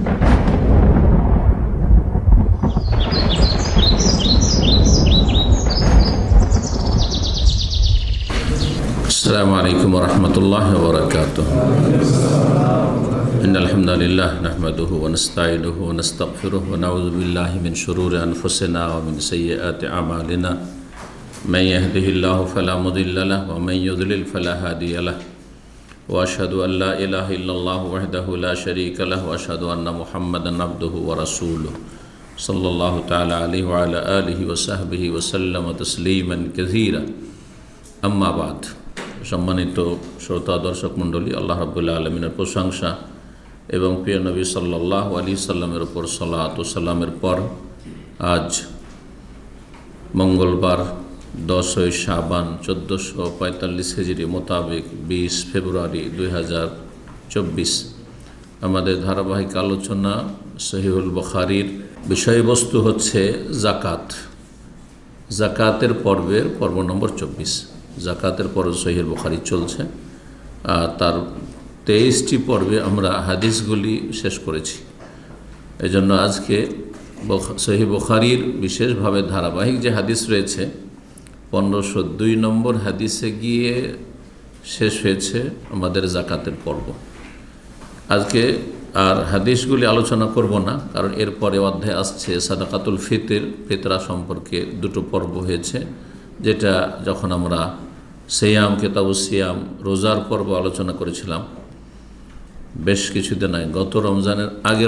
السلام عليكم ورحمة الله وبركاته. إن الحمد لله نحمده ونستعينه ونستغفره ونعوذ بالله من شرور أنفسنا ومن سيئات أعمالنا. من يهده الله فلا مضل له ومن يضلل فلا هادي له. وأشهد أن لا إله إلا الله وحده لا شريك له وأشهد أن محمدا عبده ورسوله صلى الله تعالى عليه وعلى آله وصحبه وسلم تسليما كثيرا. أما بعد. সম্মানিত শ্রোতা দর্শক মণ্ডলী, আল্লাহ রাব্বুল আলামিনের প্রশংসা এবং প্রিয় নবী সাল্লাল্লাহু আলাইহি সাল্লামের উপর সালাত ও সালামের পর আজ মঙ্গলবার 10 শাবান 1445 হিজরি মোতাবেক 20 ফেব্রুয়ারি 2024 আমাদের ধারাবাহিক আলোচনা সহিহুল বুখারীর বিষয়বস্তু হচ্ছে জাকাতের পর্ব নম্বর 24। জাকাতের পর্ব সহিহ বুখারী চলছে। তার 23টি পর্বে আমরা হাদিসগুলি শেষ করেছি। এজন্য আজকে সহিহ বুখারীর বিশেষভাবে ধারাবাহিক যে হাদিস রয়েছে 1502 নম্বর হাদিসে গিয়ে শেষ হয়েছে আমাদের জাকাতের পর্ব। আজকে আর হাদিসগুলি আলোচনা করব না, কারণ এরপরে অধ্যায় আসছে সাদাকাতুল ফিতরা সম্পর্কে দুটো পর্ব হয়েছে, যেটা যখন আমরা সিয়াম কিতাবুস সিয়াম রোজার পর্ব আলোচনা করেছিলাম বেশ কিছুদিন আগে, গত রমজানের আগে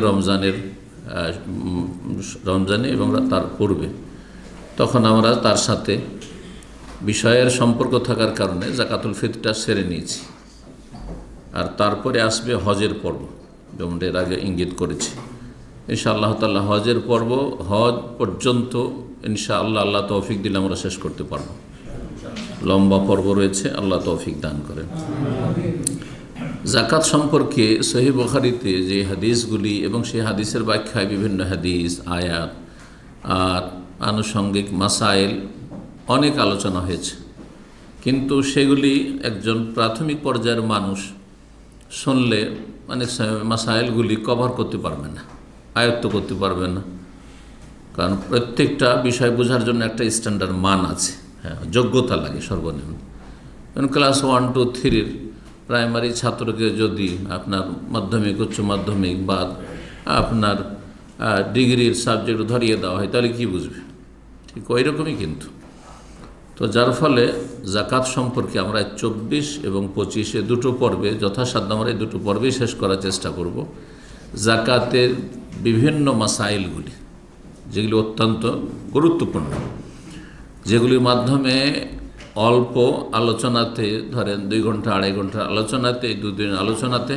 রমজানে এবং তার পূর্বে, তখন আমরা তার সাথে বিষয়ের সম্পর্ক থাকার কারণে জাকাতুল ফিতরটা সেরে নিয়েছি। আর তারপরে আসবে হজের পর্ব, যেমন এর আগে ইঙ্গিত করেছি। ইনশাআল্লাহ তাআলা হজের পর্ব হজ পর্যন্ত ইনশাআল্লাহ আল্লাহ তৌফিক দিলে আমরা শেষ করতে পারব। লম্বা পর্ব রয়েছে, আল্লাহ তৌফিক দান করেন। জাকাত সম্পর্কে সহিহ বুখারীতে যে হাদিসগুলি এবং সেই হাদিসের ব্যাখ্যায় বিভিন্ন হাদিস, আয়াত আর আনুষঙ্গিক মাসাইল অনেক আলোচনা হয়েছে, কিন্তু সেগুলি একজন প্রাথমিক পর্যায়ের মানুষ শুনলে অনেক মাসাইলগুলি কভার করতে পারবে না, আয়ত্ত করতে পারবে না, কারণ প্রত্যেকটা বিষয় বোঝার জন্য একটা স্ট্যান্ডার্ড মান আছে, হ্যাঁ, যোগ্যতা লাগে সর্বনিম্ন। ক্লাস 1, 2, 3 প্রাইমারি ছাত্রকে যদি আপনার মাধ্যমিক, উচ্চ মাধ্যমিক বা আপনার ডিগ্রির সাবজেক্ট ধরিয়ে দেওয়া হয়, তাহলে কি বুঝবে? ঠিক ওই রকমই কিন্তু। তো যার ফলে জাকাত সম্পর্কে আমরা 24 এবং 25 দুটো পর্বে যথাসাধ্য আমরা এই দুটো পর্বেই শেষ করার চেষ্টা করব। জাকাতের বিভিন্ন মাসাইলগুলি যেগুলি অত্যন্ত গুরুত্বপূর্ণ, যেগুলির মাধ্যমে অল্প আলোচনাতে, ধরেন 2 ঘন্টা 2.5 ঘন্টা আলোচনাতে, 2 দিন আলোচনাতে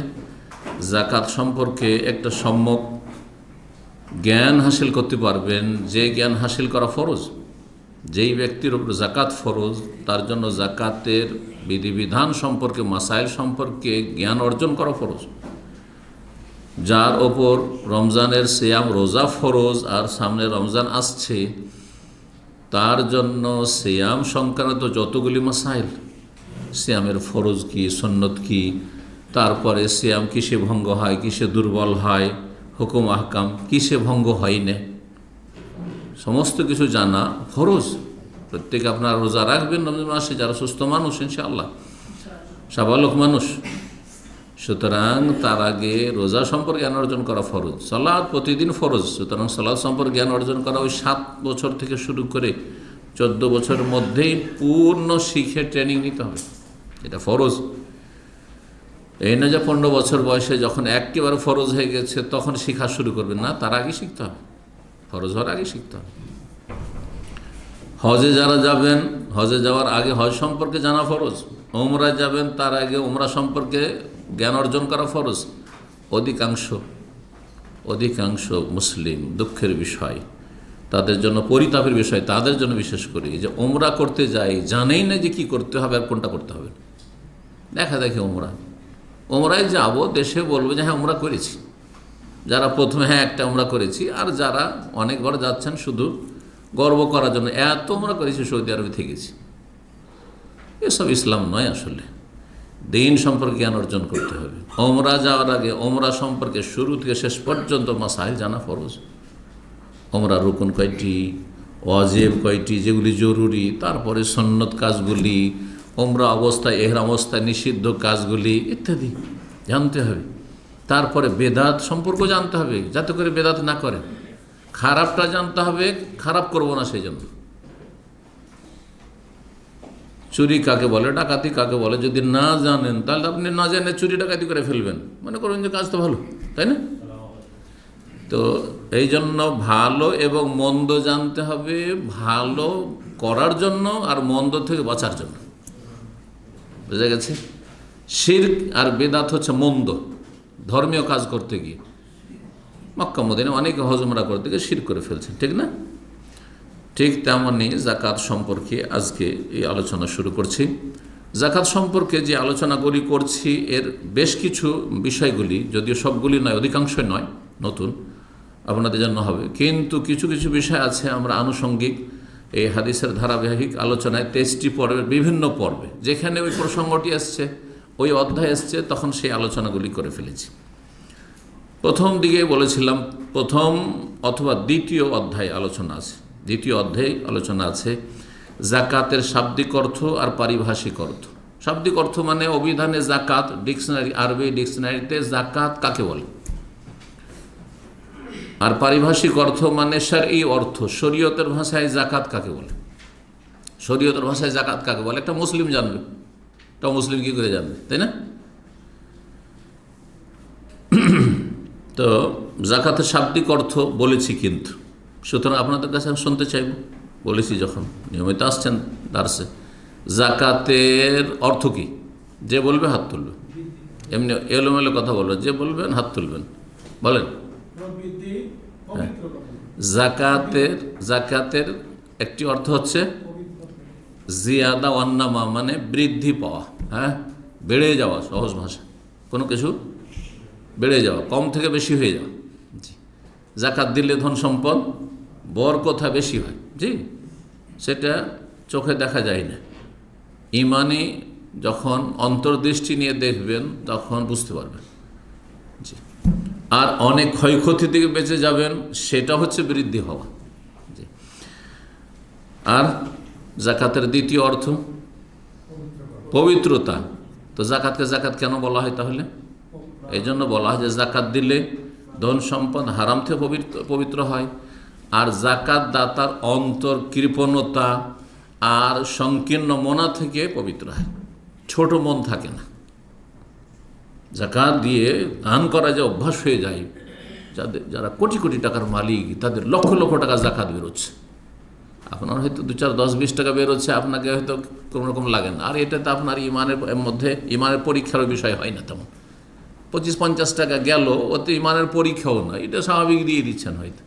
জাকাত সম্পর্কে একটা সম্যক জ্ঞান হাসিল করতে পারবেন, যে জ্ঞান হাসিল করা ফরজ। যেই ব্যক্তির উপর জাকাত ফরজ, তার জন্য জাকাতের বিধিবিধান সম্পর্কে, মাসাইল সম্পর্কে জ্ঞান অর্জন করা ফরজ। যার ওপর রমজানের সিয়াম রোজা ফরজ আর সামনে রমজান আসছে, তার জন্য সিয়াম সংক্রান্ত যতগুলি মাসাইল, সিয়ামের ফরজ কি, সুন্নত কি, তারপরে সিয়াম কিসে ভঙ্গ হয়, কিসে দুর্বল হয়, হুকুম আহকাম কিসে ভঙ্গ হয় না, সমস্ত কিছু জানা ফরজ। প্রত্যেকে আপনার রোজা রাখবেন রমজান মাসে, যারা সুস্থ মানুষ ইনশাআল্লাহ, সাবালক মানুষ। সুতরাং তার আগে রোজা সম্পর্কে জ্ঞান অর্জন করা ফরজ। সালাত প্রতিদিন ফরজ, সুতরাং সালাত সম্পর্কে জ্ঞান অর্জন করা ওই 7 বছর থেকে শুরু করে 14 বছরের মধ্যেই পূর্ণ শিখে ট্রেনিং নিতে হবে, এটা ফরজ। এই না যে 15 বছর বয়সে যখন একেবারে ফরজ হয়ে গেছে তখন শিখা শুরু করবেন, না, তার আগে শিখতে হবে, ফরজ হওয়ার আগে শিখতে হবে। হজে যারা যাবেন, হজে যাওয়ার আগে হজ সম্পর্কে জানা ফরজ। উমরায় যাবেন, তার আগে উমরা সম্পর্কে জ্ঞান অর্জন করা ফরজ। অধিকাংশ মুসলিম, দুঃখের বিষয়, তাদের জন্য পরিতাপের বিষয়, তাদের জন্য বিশেষ করে, যে উমরা করতে যাই জানেই না যে কি করতে হবে আর কোনটা করতে হবে। দেখা দেখে উমরায় যাব, দেশে বলবে যে হ্যাঁ উমরা করেছি, যারা প্রথমে হ্যাঁ একটা উমরা করেছি, আর যারা অনেকবার যাচ্ছেন শুধু গর্ব করার জন্য এত উমরা করেছি, সৌদি আরবে থেকেছি। এসব ইসলাম নয়। আসলে দিন সম্পর্কে জ্ঞান অর্জন করতে হবে। ওমরা যাওয়ার আগে ওমরা সম্পর্কে শুরু থেকে শেষ পর্যন্ত মাসাইল জানা ফরজ। ওমরা রুকুন কয়টি, ওয়াজিব কয়টি, যেগুলি জরুরি, তারপরে সুন্নত কাজগুলি, ওমরা অবস্থায় এহরাম অবস্থায় নিষিদ্ধ কাজগুলি ইত্যাদি জানতে হবে। তারপরে বেদাত সম্পর্ক জানতে হবে, যাতে করে বেদাত না করে। খারাপটা জানতে হবে, খারাপ করব না সেই জন্য। চুরি কাকে বলে, ডাকাতি কাকে বলে, যদি না জানেন তাহলে আপনি না জানে চুরি ডাকাতি করে ফেলবেন, মনে করবেন যে কাজ তো ভালো, তাই না? তো এই জন্য ভালো এবং মন্দ জানতে হবে, ভালো করার জন্য আর মন্দ থেকে বাঁচার জন্য। বুঝা গেছে? শিরক আর বেদাত হচ্ছে মন্দ, ধর্মীয় কাজ করতে গিয়ে। মক্কা মদিনা অনেকে হজ উমরা করতে গিয়ে শিরক করে ফেলছেন, ঠিক না? ঠিক তেমনই জাকাত সম্পর্কে আজকে এই আলোচনা শুরু করছি। জাকাত সম্পর্কে যে আলোচনাগুলি করছি এর বেশ কিছু বিষয়গুলি, যদিও সবগুলি নয়, অধিকাংশই নয়, নতুন আপনাদের জন্য হবে, কিন্তু কিছু কিছু বিষয় আছে আমরা আনুষঙ্গিক এই হাদিসের ধারাবাহিক আলোচনায় 23টি পর্বের বিভিন্ন পর্বে যেখানে ওই প্রসঙ্গটি এসছে, ওই অধ্যায় এসছে, তখন সেই আলোচনাগুলি করে ফেলেছি। প্রথম দিকে বলেছিলাম প্রথম অথবা দ্বিতীয় অধ্যায় আলোচনা আছে, দ্বিতীয় অধ্যায়ে আলোচনা আছে জাকাতের শাব্দিক অর্থ আর পারিভাষিক অর্থ। শাব্দিক অর্থ মানে অভিধানে জাকাত, ডিকশনারি, আরবি ডিকশনারিতে জাকাত কাকে বলে, আর পারিভাষিক অর্থ মানে শারঈ অর্থ, শরীয়তের ভাষায় জাকাত কাকে বলে। শরীয়তের ভাষায় জাকাত কাকে বলে একটা মুসলিম জানবে, একটা মুসলিম কি করে জানবে, তাই না? তো জাকাতের শাব্দিক অর্থ বলেছি, কিন্তু সুতরাং আপনাদের কাছে আমি শুনতে চাইব, বলেছি যখন নিয়মিত আসছেন দার্সে, জাকাতের অর্থ কি? যে বলবে হাত তুলবে, এমনি এলোমেলো কথা বলবে, যে বলবেন হাত তুলবেন, বলেন। জাকাতের একটি অর্থ হচ্ছে জিয়াদা ওয়ান্নামা, মানে বৃদ্ধি পাওয়া, হ্যাঁ, বেড়ে যাওয়া, সহজ ভাষা কোনো কিছু বেড়ে যাওয়া, কম থেকে বেশি হয়ে যাওয়া। জি, জাকাত দিলে ধন সম্পদ বরকথা বেশি হয়, জি, সেটা চোখে দেখা যায় না, ইমানে যখন অন্তর্দৃষ্টি নিয়ে দেখবেন তখন বুঝতে পারবেন। জি, আর অনেক ক্ষয়ক্ষতি থেকে বেঁচে যাবেন, সেটা হচ্ছে বৃদ্ধি হওয়া। জি, আর জাকাতের দ্বিতীয় অর্থ পবিত্রতা। তো জাকাতকে জাকাত কেন বলা হয় তাহলে? এই জন্য বলা হয় যে জাকাত দিলে ধন সম্পদ হারাম থেকে পবিত্র হয়, আর জাকাত দাতার অন্তর কৃপণতা আর সংকীর্ণ মনা থেকে পবিত্র হয়, ছোট মন থাকে না। জাকাত দিয়ে দান করা যে অভ্যাস হয়ে যায়, যারা কোটি কোটি টাকার মালিক, তাদের লক্ষ লক্ষ টাকা জাকাত বেরোচ্ছে, আপনার হয়তো 2, 4, 10, 20 টাকা বেরোচ্ছে, আপনাকে হয়তো কোনো রকম লাগে না, আর এটাতে আপনার ইমানের মধ্যে ইমানের পরীক্ষার বিষয় হয় না তেমন। 25-50 টাকা গেল, ওতে ইমানের পরীক্ষাও না, এটা স্বাভাবিক দিয়ে দিচ্ছেন হয়তো।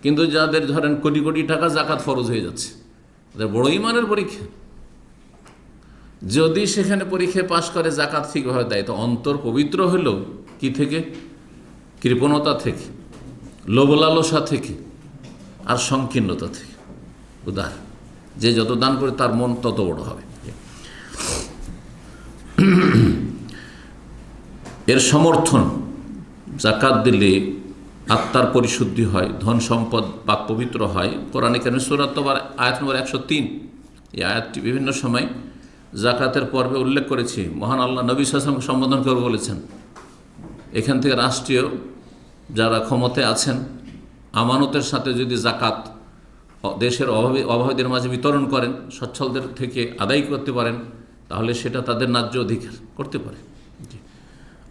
কিন্তু যাদের ধরেন কোটি কোটি টাকা, জাকাত ফরজ হয়ে যাচ্ছে, ওদের বড় ইমানের পরীক্ষা। যদি সেখানে পরীক্ষায় পাশ করে, জাকাত ঠিকভাবে দেয়, তো অন্তর পবিত্র হলো কি থেকে? কৃপণতা থেকে, লোভ লালসা থেকে, আর সংকীর্ণতা থেকে। উদার যে যত দান করে তার মন তত বড় হবে। এর সমর্থন, জাকাত দিলে আত্মার পরিশুদ্ধি হয়, ধন সম্পদ পাক পবিত্র হয়। কোরআনে কারিমে সূরা তাওবার আয়াত নম্বর 103, এই আয়াতটি বিভিন্ন সময় জাকাতের পর্বে উল্লেখ করেছি। মহান আল্লাহ নবী সাল্লাল্লাহু আলাইহি ওয়াসাল্লামকে সম্বোধন করে বলেছেন, এখান থেকে রাষ্ট্রীয় যারা ক্ষমতায় আছেন, আমানতের সাথে যদি জাকাত দেশের অভাবীদের মাঝে বিতরণ করেন, সচ্ছলদের থেকে আদায় করতে পারেন, তাহলে সেটা তাদের ন্যায্য অধিকার করতে পারে।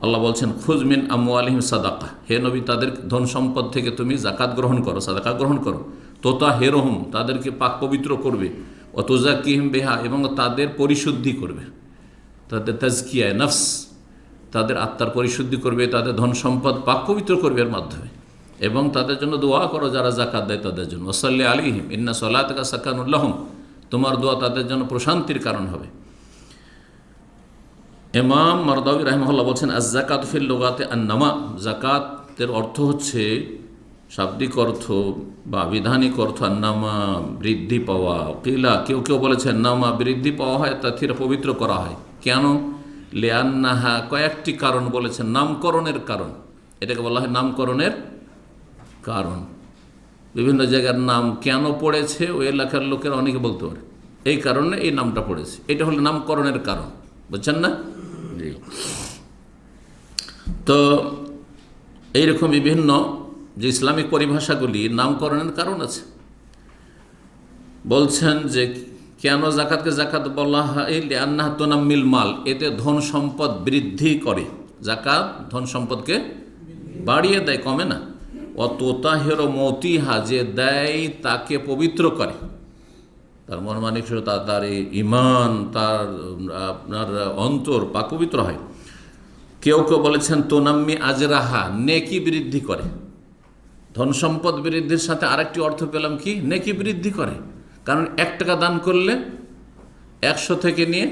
আল্লাহ বলছেন, খুজ মিন আমওয়ালিহিম সাদাকা, হে নবী তাদের ধন সম্পদ থেকে তুমি জাকাত গ্রহণ করো, সাদাকা গ্রহণ করো। তোতা হেরোহম, তাদেরকে পাক পবিত্র করবে। অতুজাকিহিম বেহা, এবং তাদের পরিশুদ্ধি করবে, তাদের তাজকিয়ায় নফস, তাদের আত্মার পরিশুদ্ধি করবে, তাদের ধন সম্পদ পাক পবিত্র করবে এর মাধ্যমে। এবং তাদের জন্য দোয়া করো যারা জাকাত দেয় তাদের জন্য। ওয়াসাল্লি আলাইহিম ইন্না সলাতাকা সাকানুল লাহুম, তোমার দোয়া তাদের জন্য প্রশান্তির কারণ হবে। ইমাম মারদাউই রাহিমাহুল্লাহ বলছেন, আজ জাকাত ফিল লুগাতে আন-নামা, জাকাতের অর্থ হচ্ছে শাব্দিক অর্থ বা বিধানিক অর্থ আন-নামা, বৃদ্ধি পাওয়া। কিলা, কেউ কেউ বলেছেন নামা বৃদ্ধি পাওয়া হয়, তাথিরা পবিত্র করা হয়। কেন? লিআন্নাহা কয়েকটি কারণ বলেছেন, নামকরণের কারণ, এটাকে বলা হয় নামকরণের কারণ। বিভিন্ন জায়গার নাম কেন পড়েছে ওই এলাকার লোকের অনেকে বলতে পারে এই কারণে এই নামটা পড়েছে, এটা হলো নামকরণের কারণ, বুঝছেন না? জি। তো এইরকম বিভিন্ন যে ইসলামিক পরিভাষাগুলি নামকরণের কারণ আছে। বলছেন যে কেন জাকাতকে জাকাত বলা হয়, লিআন্নাহা তুনাম্মিল মাল, এতে ধন সম্পদ বৃদ্ধি করে। জাকাত ধন সম্পদকে বাড়িয়ে দেয়, কমে না। অতোতাহের মতিহা, যে দেয় তাকে পবিত্র করে, তার মন মানসিকতা, তার ঈমান, তার আপনার অন্তর পাক পবিত্র হয়। কেউ কেউ বলেছেন তোনাম্মি আজরাহা, নেকি বৃদ্ধি করে। ধন সম্পদ বৃদ্ধির সাথে আরেকটি অর্থ পেলাম কি, নেকি বৃদ্ধি করে। কারণ 1 টাকা দান করলে 100 থেকে নিয়ে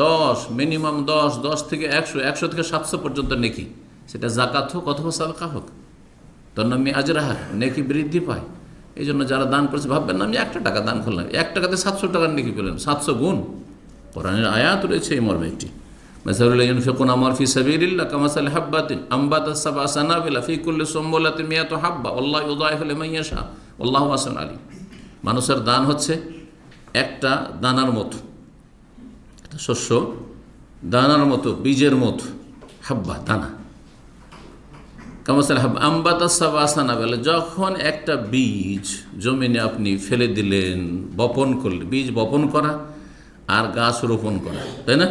10, মিনিমাম 10, 10 থেকে 100, 100 থেকে 700 পর্যন্ত নেকি, সেটা জাকাত হোক অথবা সাদকা হোক। তন্নাম্মি আজরাহা, নেকি বৃদ্ধি পায়। এই জন্য যারা দান করছে ভাববেন না আমি 1 টাকা দান করলাম, 1 টাকাতে 700 টাকার নেকি পেলেন, 700 গুণ। কোরআনের আয়াত রয়েছে এই মর্মে একটি, মাসালুল্লাহ ইউনফিকুনা আমওয়ালাহুম ফি সাবিলিল্লাহ কামাসালি হাব্বাতিন আনবাতাস সাবআ সানাবিলা ফি কুল্লি সুমবুলাতিন মিয়াতু হাব্বা আল্লাহু ইউদাইফু লিমান ইয়াশা আল্লাহু ওয়াসিউন আলিম। মানুষের দান হচ্ছে একটা দানার মতো, একটা শস্য দানার মতো, বীজের মতো, হাব্বা দানা, কামাসাল হাব্বা আনবাতাস সাবআ সানাবিলা, যখন একটা বীজ জমিনে আপনি ফেলে দিলেন, বপন করলেন, বীজ বপন করা আর গাছ রোপণ করা, তাই না?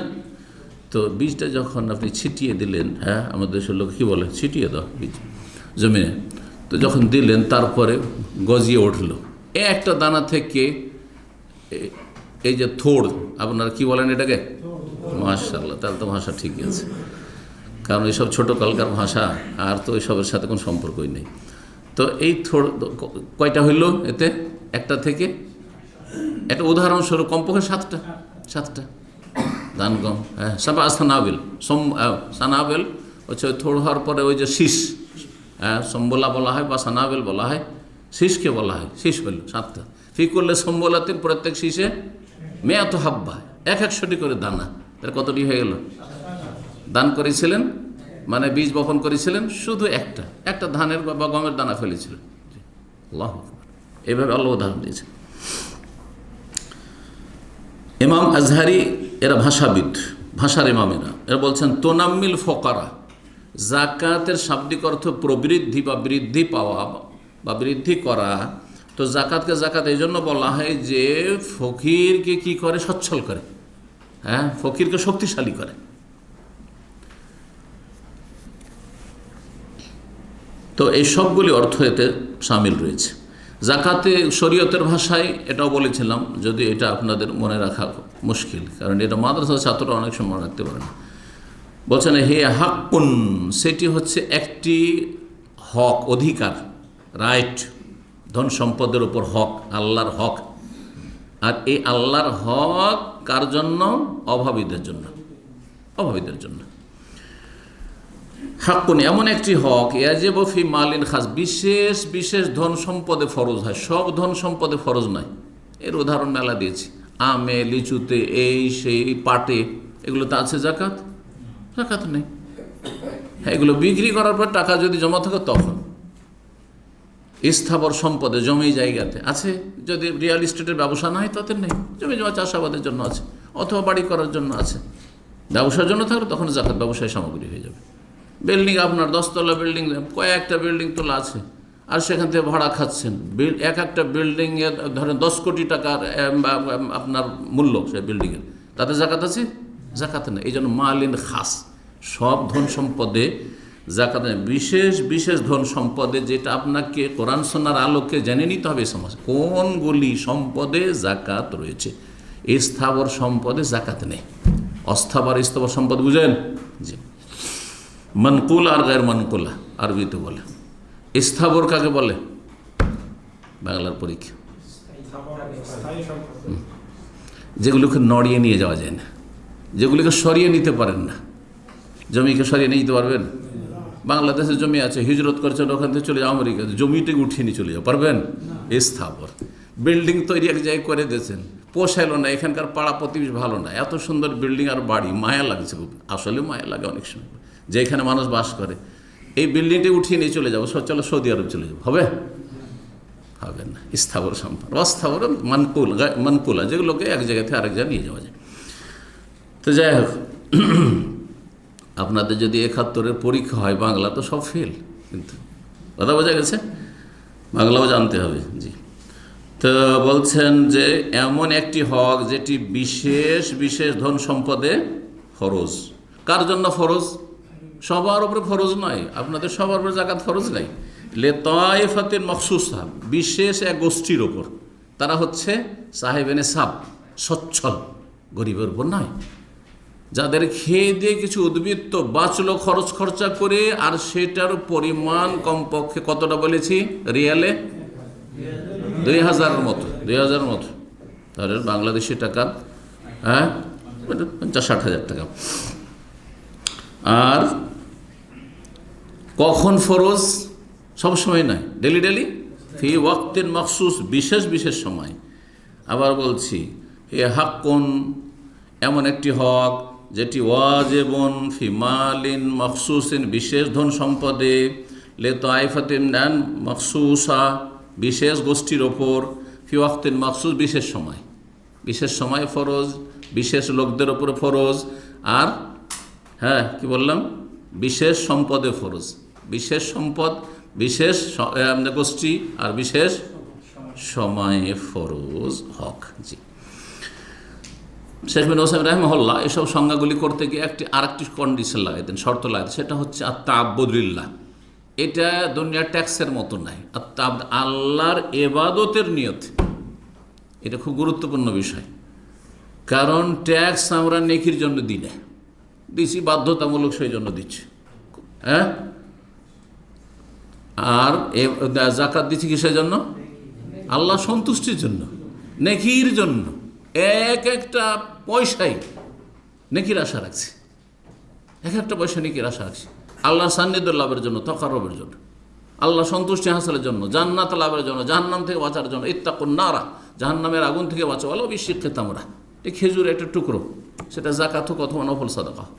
তো বীজটা যখন আপনি ছিটিয়ে দিলেন, হ্যাঁ আমাদের দেশের লোক কী বলে, ছিটিয়ে দাও বীজ জমিনে, তো যখন দিলেন তারপরে গজিয়ে উঠলো, একটা দানা থেকে এই যে থোড়, আপনারা কি বলেন এটাকে, মাশাআল্লাহ, তাহলে তো ভাষা ঠিকই আছে, কারণ এইসব ছোটোকালকার ভাষা, আর তো এইসবের সাথে কোনো সম্পর্কই নেই। তো এই থোড় কয়টা হইল এতে, একটা থেকে, একটা উদাহরণস্বরূপ কমপক্ষে 7টা ধান গম, হ্যাঁ, সাবা সানাবিল, সানাবিল হচ্ছে থোড় হওয়ার পরে ওই যে শীষ, হ্যাঁ, সম্বলা বলা হয় বা সানাবিল বলা হয়, শীষকে বলা হয়, শীষ হইল 7টা। ফি করলে সম্বলাতিন, প্রত্যেক শীষে মেয়াত হাব্বা, 100টি করে দানা, তার কতটি হয়ে গেল? দান করেছিলেন মানে বীজ বপন করেছিলেন, শুধু একটা ধানের বা গমের দানা ফেলেছিলেন। আল্লাহু আকবার, এইভাবে আল্লাহ উদাহরণ দিয়েছেন। ইমাম আজহারি এরা ভাষাবিদ, ভাষার ইমামেরা, এরা বলছেন তোনাম্মিল ফকারা, জাকাতের শাব্দিক অর্থ প্রবৃদ্ধি বা বৃদ্ধি পাওয়া বা বৃদ্ধি করা। তো জাকাতকে জাকাত এই জন্য বলা হয় যে ফকিরকে কি করে, সচ্ছল করে, হ্যাঁ, ফকিরকে শক্তিশালী করে। তো এই সবগুলি অর্থ এতে সামিল রয়েছে। জাকাতে শরীয়তের ভাষায় এটাও বলেছিলাম, যদি এটা আপনাদের মনে রাখা মুশকিল, কারণ এটা মাদ্রাসার ছাত্ররা অনেক সময় মনে রাখতে পারে না। বলছেন হে হাক্কুন, সেটি হচ্ছে একটি হক, অধিকার, রাইট, ধন সম্পদের উপর হক, আল্লাহর হক। আর এই আল্লাহর হক কার জন্য? অভাবীদের জন্য, অভাবীদের জন্য। হাক্কুন এমন একটি হক, ইয়াজিবু ফি মালিন খাস, বিশেষ বিশেষ ধন সম্পদে ফরজ হয়, সব ধন সম্পদে ফরজ নয়। এর উদাহরণ মেলা দিয়েছি, আমে, লিচুতে, এই সেই পাটে, এগুলোতে আছে জাকাত? জাকাত নেই। হ্যাঁ, এগুলো বিক্রি করার পর টাকা যদি জমা থাকে তখন। স্থাবর সম্পদে, জমি জায়গাতে আছে, যদি রিয়েল এস্টেটের ব্যবসা না হয় তাতে নেই, জমি জমা চাষাবাদের জন্য আছে, অথবা বাড়ি করার জন্য আছে। ব্যবসার জন্য থাকলে তখন জাকাত ব্যবসায় সামগ্রী হয়ে যাবে। বিল্ডিং, আপনার 10 তলা বিল্ডিং, কয়েকটা বিল্ডিং তোলা আছে, আর সেখান থেকে ভাড়া খাচ্ছেন, এক একটা বিল্ডিংয়ে ধরেন 10 কোটি টাকার আপনার মূল্য সেই বিল্ডিংয়ের, তাতে জাকাত আছে? জাকাত নেই। এই জন্য মালিন খাস, সব ধন সম্পদে জাকাত নেই। বিশেষ বিশেষ ধন সম্পদে, যেটা আপনাকে কোরআন সুন্নাহর আলোকে জেনে নিতে হবে সমাজ, কোনগুলি সম্পদে জাকাত রয়েছে। স্থাবর সম্পদে জাকাত নেই। অস্থাবর স্থাবর সম্পদ বুঝেন? জি। মনকুল আর গায়ের মনকুলা আরবিতে বলে। স্থাবর কাকে বলে? বাংলার পরীক্ষা, যেগুলোকে নড়িয়ে নিয়ে যাওয়া যায় না, যেগুলিকে সরিয়ে নিতে পারেন না। জমিকে সরিয়ে নিয়ে যেতে পারবেন? বাংলাদেশে জমি আছে, হিজরত করছেন, ওখান থেকে চলে যাও আমেরিকা, জমিটাকে উঠিয়ে নিয়ে চলে যাও, পারবেন? স্থাবর। বিল্ডিং তৈরি এক জায়গায় করে দিয়েছেন, পোষাইল না, এখানকার পাড়া প্রতিবেশী ভালো না, এত সুন্দর বিল্ডিং আর বাড়ি, মায়া লাগছে খুব, আসলে মায়া লাগে অনেক সময়, যেখানে মানুষ বাস করে, এই বিল্ডিংটি উঠিয়ে নিয়ে চলে যাবো, চলো সৌদি আরব চলে যাবো, হবে? হবে না। স্থাবর সম্পদ, অস্থাবর মানকুলা, যেগুলোকে এক জায়গা থেকে আরেক জায়গায় নিয়ে যাওয়া যায়। তো যাই হোক, আপনাদের যদি 71-এর পরীক্ষা হয় বাংলা, তো সব ফেল, কিন্তু কথা বোঝা গেছে, বাংলাও জানতে হবে। জি, তো বলছেন যে এমন একটি হক যেটি বিশেষ বিশেষ ধন সম্পদে ফরজ। কার জন্য ফরজ? সবার উপরে ফরজ নয়, আপনাদের সবার উপরে জাকাত ফরজ নাই। লেতায়েফাতিন মখসুসা, বিশেষ এক গোষ্ঠীর ওপর, তারা হচ্ছে সাহেবে নেসাব, সচ্ছল, গরিবের উপর নয়, যাদের খেয়ে দিয়ে কিছু উদ্বৃত্ত বাঁচলো খরচ খরচা করে, আর সেটার পরিমাণ কমপক্ষে কতটা বলেছি, রিয়ালে 2000-এর মতো, 2000-এর মতো, তাহলে বাংলাদেশি টাকা 50-60 হাজার টাকা। আর কখন ফরজ? সব সময় নয়, ডেলি ডেলি, ফি ওয়াক্তিন মখসুস, বিশেষ বিশেষ সময়। আবার বলছি, এ হাক্কুন, এমন একটি হক যেটি ওয়াজিবুন ফি মালিন মখসুসিন, বিশেষ ধন সম্পদে, লিতাইফাতিন মখসুসা, বিশেষ গোষ্ঠীর ওপর, ফি ওয়াক্তিন মখসুস, বিশেষ সময়, বিশেষ সময় ফরজ, বিশেষ লোকদের ওপরে ফরজ। আর হ্যাঁ, কি বললাম, বিশেষ সম্পদে ফরজ, বিশেষ সম্পদ, বিশেষ গোষ্ঠী আর বিশেষ সময়ে ফরজ হক। জি, শেখ বিন ওসাইমিন রাহিমাহুল্লাহ এসব সংজ্ঞাগুলি করতে গিয়ে আরেকটি কন্ডিশন লাগাইতেন, শর্ত লাগাইতেন, সেটা হচ্ছে আত-তা'াব্বুদুলিল্লাহ। এটা দুনিয়ার ট্যাক্সের মতো নাই, আল্লাহর এবাদতের নিয়ত। এটা খুব গুরুত্বপূর্ণ বিষয়, কারণ ট্যাক্স আমরা নেকির জন্য দিই না, দিচ্ছি বাধ্যতামূলক, সেই জন্য দিচ্ছি, হ্যাঁ। আর জাকাত দিচ্ছি কিসের জন্য? আল্লাহ সন্তুষ্টির জন্য, নেকির জন্য। এক একটা পয়সাই নেকির আশা রাখছি, এক একটা পয়সা নেকির আশা রাখছি, আল্লাহ সান্নিধ্য লাভের জন্য, তকারবের জন্য, আল্লাহ সন্তুষ্টি হাসিলের জন্য, জান্নাত লাভের জন্য, জাহান্নাম থেকে বাঁচার জন্য। ইত্তাকুন নারা, জাহান্নামের আগুন থেকে বাঁচো, আলো বিশিক্ষিত আমরা। এই খেজুর একটা টুকরো, সেটা জাকাত হোক অথবা নফল সাদাকা হোক।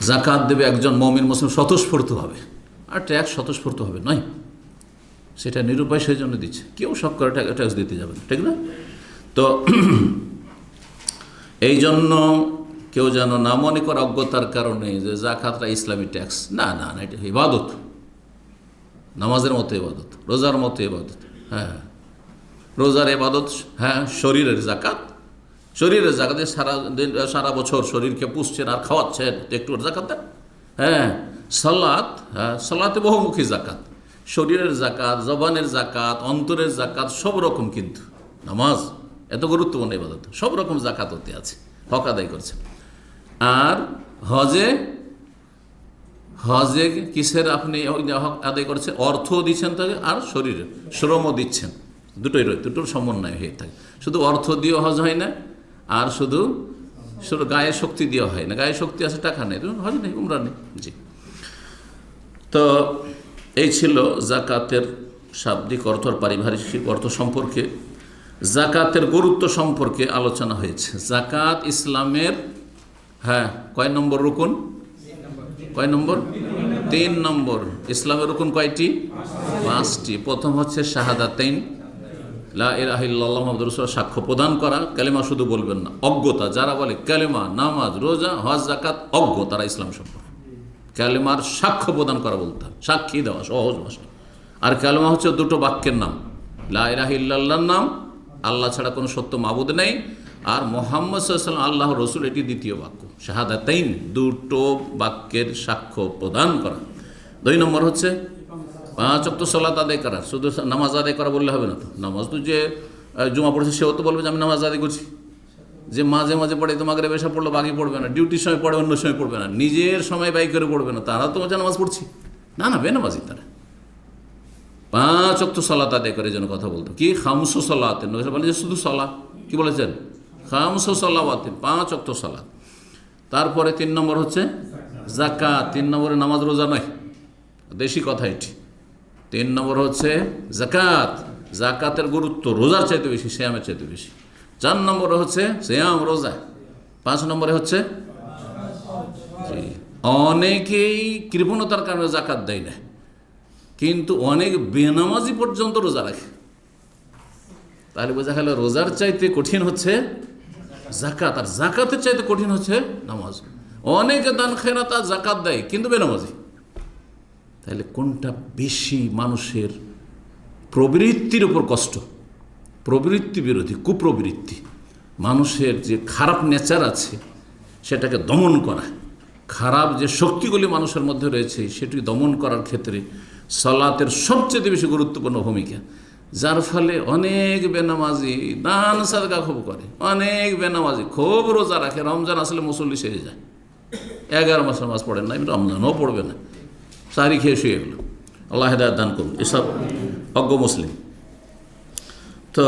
জাকাত দেবে একজন মুমিন মুসলিম স্বতঃস্ফূর্তভাবে, আর ট্যাক্স স্বতঃস্ফূর্তভাবে নয়, সেটা নিরুপায়, সেই জন্য দিচ্ছে। কেউ শখ করে ট্যাক্স দিতে যাবে না, ঠিক না? তো এই জন্য কেউ যেন না মনে করে অজ্ঞতার কারণে যে জাকাতটা ইসলামী ট্যাক্স। না না না, এটা ইবাদত, নামাজের মতো ইবাদত, রোজার মতো ইবাদত। হ্যাঁ, রোজার ইবাদত, হ্যাঁ, শরীরের জাকাত, শরীরের জাকাতে সারা বছর শরীরকে পুষছেন আর খাওয়াচ্ছেন, একটু জাকাত দেন। হ্যাঁ, সালাত, হ্যাঁ, সালাতে বহুমুখী জাকাত, শরীরের জাকাত, জবানের জাকাত, অন্তরের জাকাত, সব রকম। কিন্তু নামাজ এত গুরুত্বপূর্ণ ইবাদত, সব রকম জাকাত হতে আছে, হক আদায় করছে। আর হজে, হজে কিসের আপনি হক আদায় করছে? অর্থ দিচ্ছেন তাকে, আর শরীরে শ্রমও দিচ্ছেন, দুটোই রয়েছে, দুটোর সমন্বয় হয়ে থাকে। শুধু অর্থ দিয়েও হজ হয় না, আর শুধু গায়ে শক্তি দেওয়া হয় না। গায়ে শক্তি আছে, টাকা নেই, হজ নেই, উমরা নেই। জি, তো এই ছিল জাকাতের শাব্দিক অর্থ আর পারিভাষিক অর্থ সম্পর্কে। জাকাতের গুরুত্ব সম্পর্কে আলোচনা হয়েছে। জাকাত ইসলামের, হ্যাঁ, কয় নম্বর রুকুন? কয় নম্বর? 3 নম্বর। ইসলামের রুকুন কয়টি? 5টি। প্রথম হচ্ছে শাহাদাতাইন, লা ইলাহা ইল্লাল্লাহ মুহাম্মাদুর রাসূলুল্লাহ, সাক্ষ্য প্রদান করা। কালেমা শুধু বলবেন না, অজ্ঞতা। যারা বলে কালেমা, নামাজ, রোজা, হজ, জাকাত অজ্ঞ, তারা ইসলাম সম্পর্কে। কালেমার সাক্ষ্য প্রদান করা বলতে হবে, সাক্ষী দেওয়া, সহজ ভাষা। আর কালেমা হচ্ছে দুটো বাক্যের নাম, লা ইলাহা ইল্লাল্লাহর নাম, আল্লাহ ছাড়া কোনো সত্য মাবুদ নেই, আর মুহাম্মদ সাল্লাল্লাহু আলাইহি ওয়াসাল্লাম আল্লাহর রাসূল, এটি দ্বিতীয় বাক্য। শাহাদাতাইন, দুটো বাক্যের সাক্ষ্য প্রদান করা। 2 নম্বর হচ্ছে 5 ওয়াক্ত সালাত আদায় করা। শুধু নামাজ আদায় করা বললে হবে না তো। নামাজ তো যে জুমা পড়েছে সেও তো বলবে যে আমি নামাজ আদায় করছি। যে মাঝে মাঝে পড়ে, তো মাগরিব এসা পড়লো, বাকি পড়বে না, ডিউটির সময় পড়ে, অন্য সময় পড়বে না, নিজের সময় বাই করে পড়বে না, তারা তো মজা নামাজ পড়ছি না, না, বেনামাজি তারা। 5 ওয়াক্ত সালাত আদায় করে যেন কথা বলতো, কি খামসু সালাতেন, বলে যে শুধু সালাত, কি বলেছেন? খামসু সালাওয়াতিন, 5 ওয়াক্ত সালাত। তারপরে 3 নম্বর হচ্ছে জাকাত। 3 নম্বরে নামাজ রোজা নয়, দেশি কথা এটি। 3 নম্বর হচ্ছে জাকাত। জাকাতের গুরুত্ব রোজার চাইতে বেশি, সিয়ামের চাইতে বেশি। 4 নম্বরে হচ্ছে সিয়াম, রোজা। 5 নম্বরে হচ্ছে অনেকেই কৃপণতার কারণে জাকাত দেয় না, কিন্তু অনেক বেনামাজি পর্যন্ত রোজা রাখে। তাহলে বোঝা গেল রোজার চাইতে কঠিন হচ্ছে জাকাত, আর জাকাতের চাইতে কঠিন হচ্ছে নামাজ। অনেকে দান খেরাত আর জাকাত দেয় কিন্তু বেনামাজি। তাহলে কোনটা বেশি মানুষের প্রবৃত্তির উপর কষ্ট? প্রবৃত্তি বিরোধী, কুপ্রবৃত্তি, মানুষের যে খারাপ নেচার আছে সেটাকে দমন করা, খারাপ যে শক্তিগুলি মানুষের মধ্যে রয়েছে সেটি দমন করার ক্ষেত্রে সালাতের সবচেয়ে বেশি গুরুত্বপূর্ণ ভূমিকা। যার ফলে অনেক বেনামাজি দান সাদকা খুব করে, অনেক বেনামাজি খুব রোজা রাখে, রমজান আসলে মুসল্লি সেরে যায়, 11 মাসের নামাজ পড়েন না, রমজানও পড়বে না, সারি খেয়ে শুয়ে গেল। আল্লাহ হেদায়েত দান করুন এসব অজ্ঞ মুসলিম। তো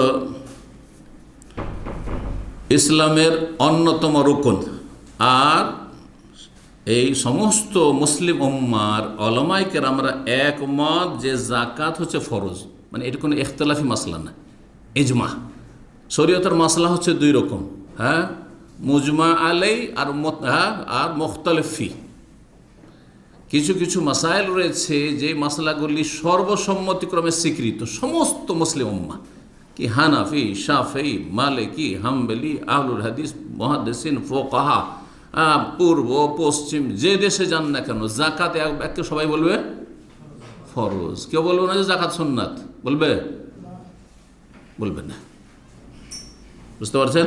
ইসলামের অন্যতম রুকন, আর এই সমস্ত মুসলিম উম্মার উলামায়ে কেরামরা একমত যে জাকাত হচ্ছে ফরজ, মানে এটা কোনো ইখতিলাফি মাসলা না, ইজমা। শরীয়তের মাসলা হচ্ছে 2 রকম, হ্যাঁ, মুজমা আলাই আর মুখতালিফ ফি। কিছু কিছু মাসাইল রয়েছে যে মাসলাগুলি সর্বসম্মতিক্রমে স্বীকৃত সমস্ত মুসলিম উম্মাহ, কি হানাফি, শাফি, মালিকি, হাম্বলি, আহলুল হাদিস, মুহাদ্দিসিন, ফুকাহা, পূর্ব পশ্চিম যে দেশে যান না কেন জাকাত একে সবাই বলবে ফরজ। কেউ বলবে না যে জাকাত সুন্নাত, বলবে? বলবে না, বুঝতে পারছেন?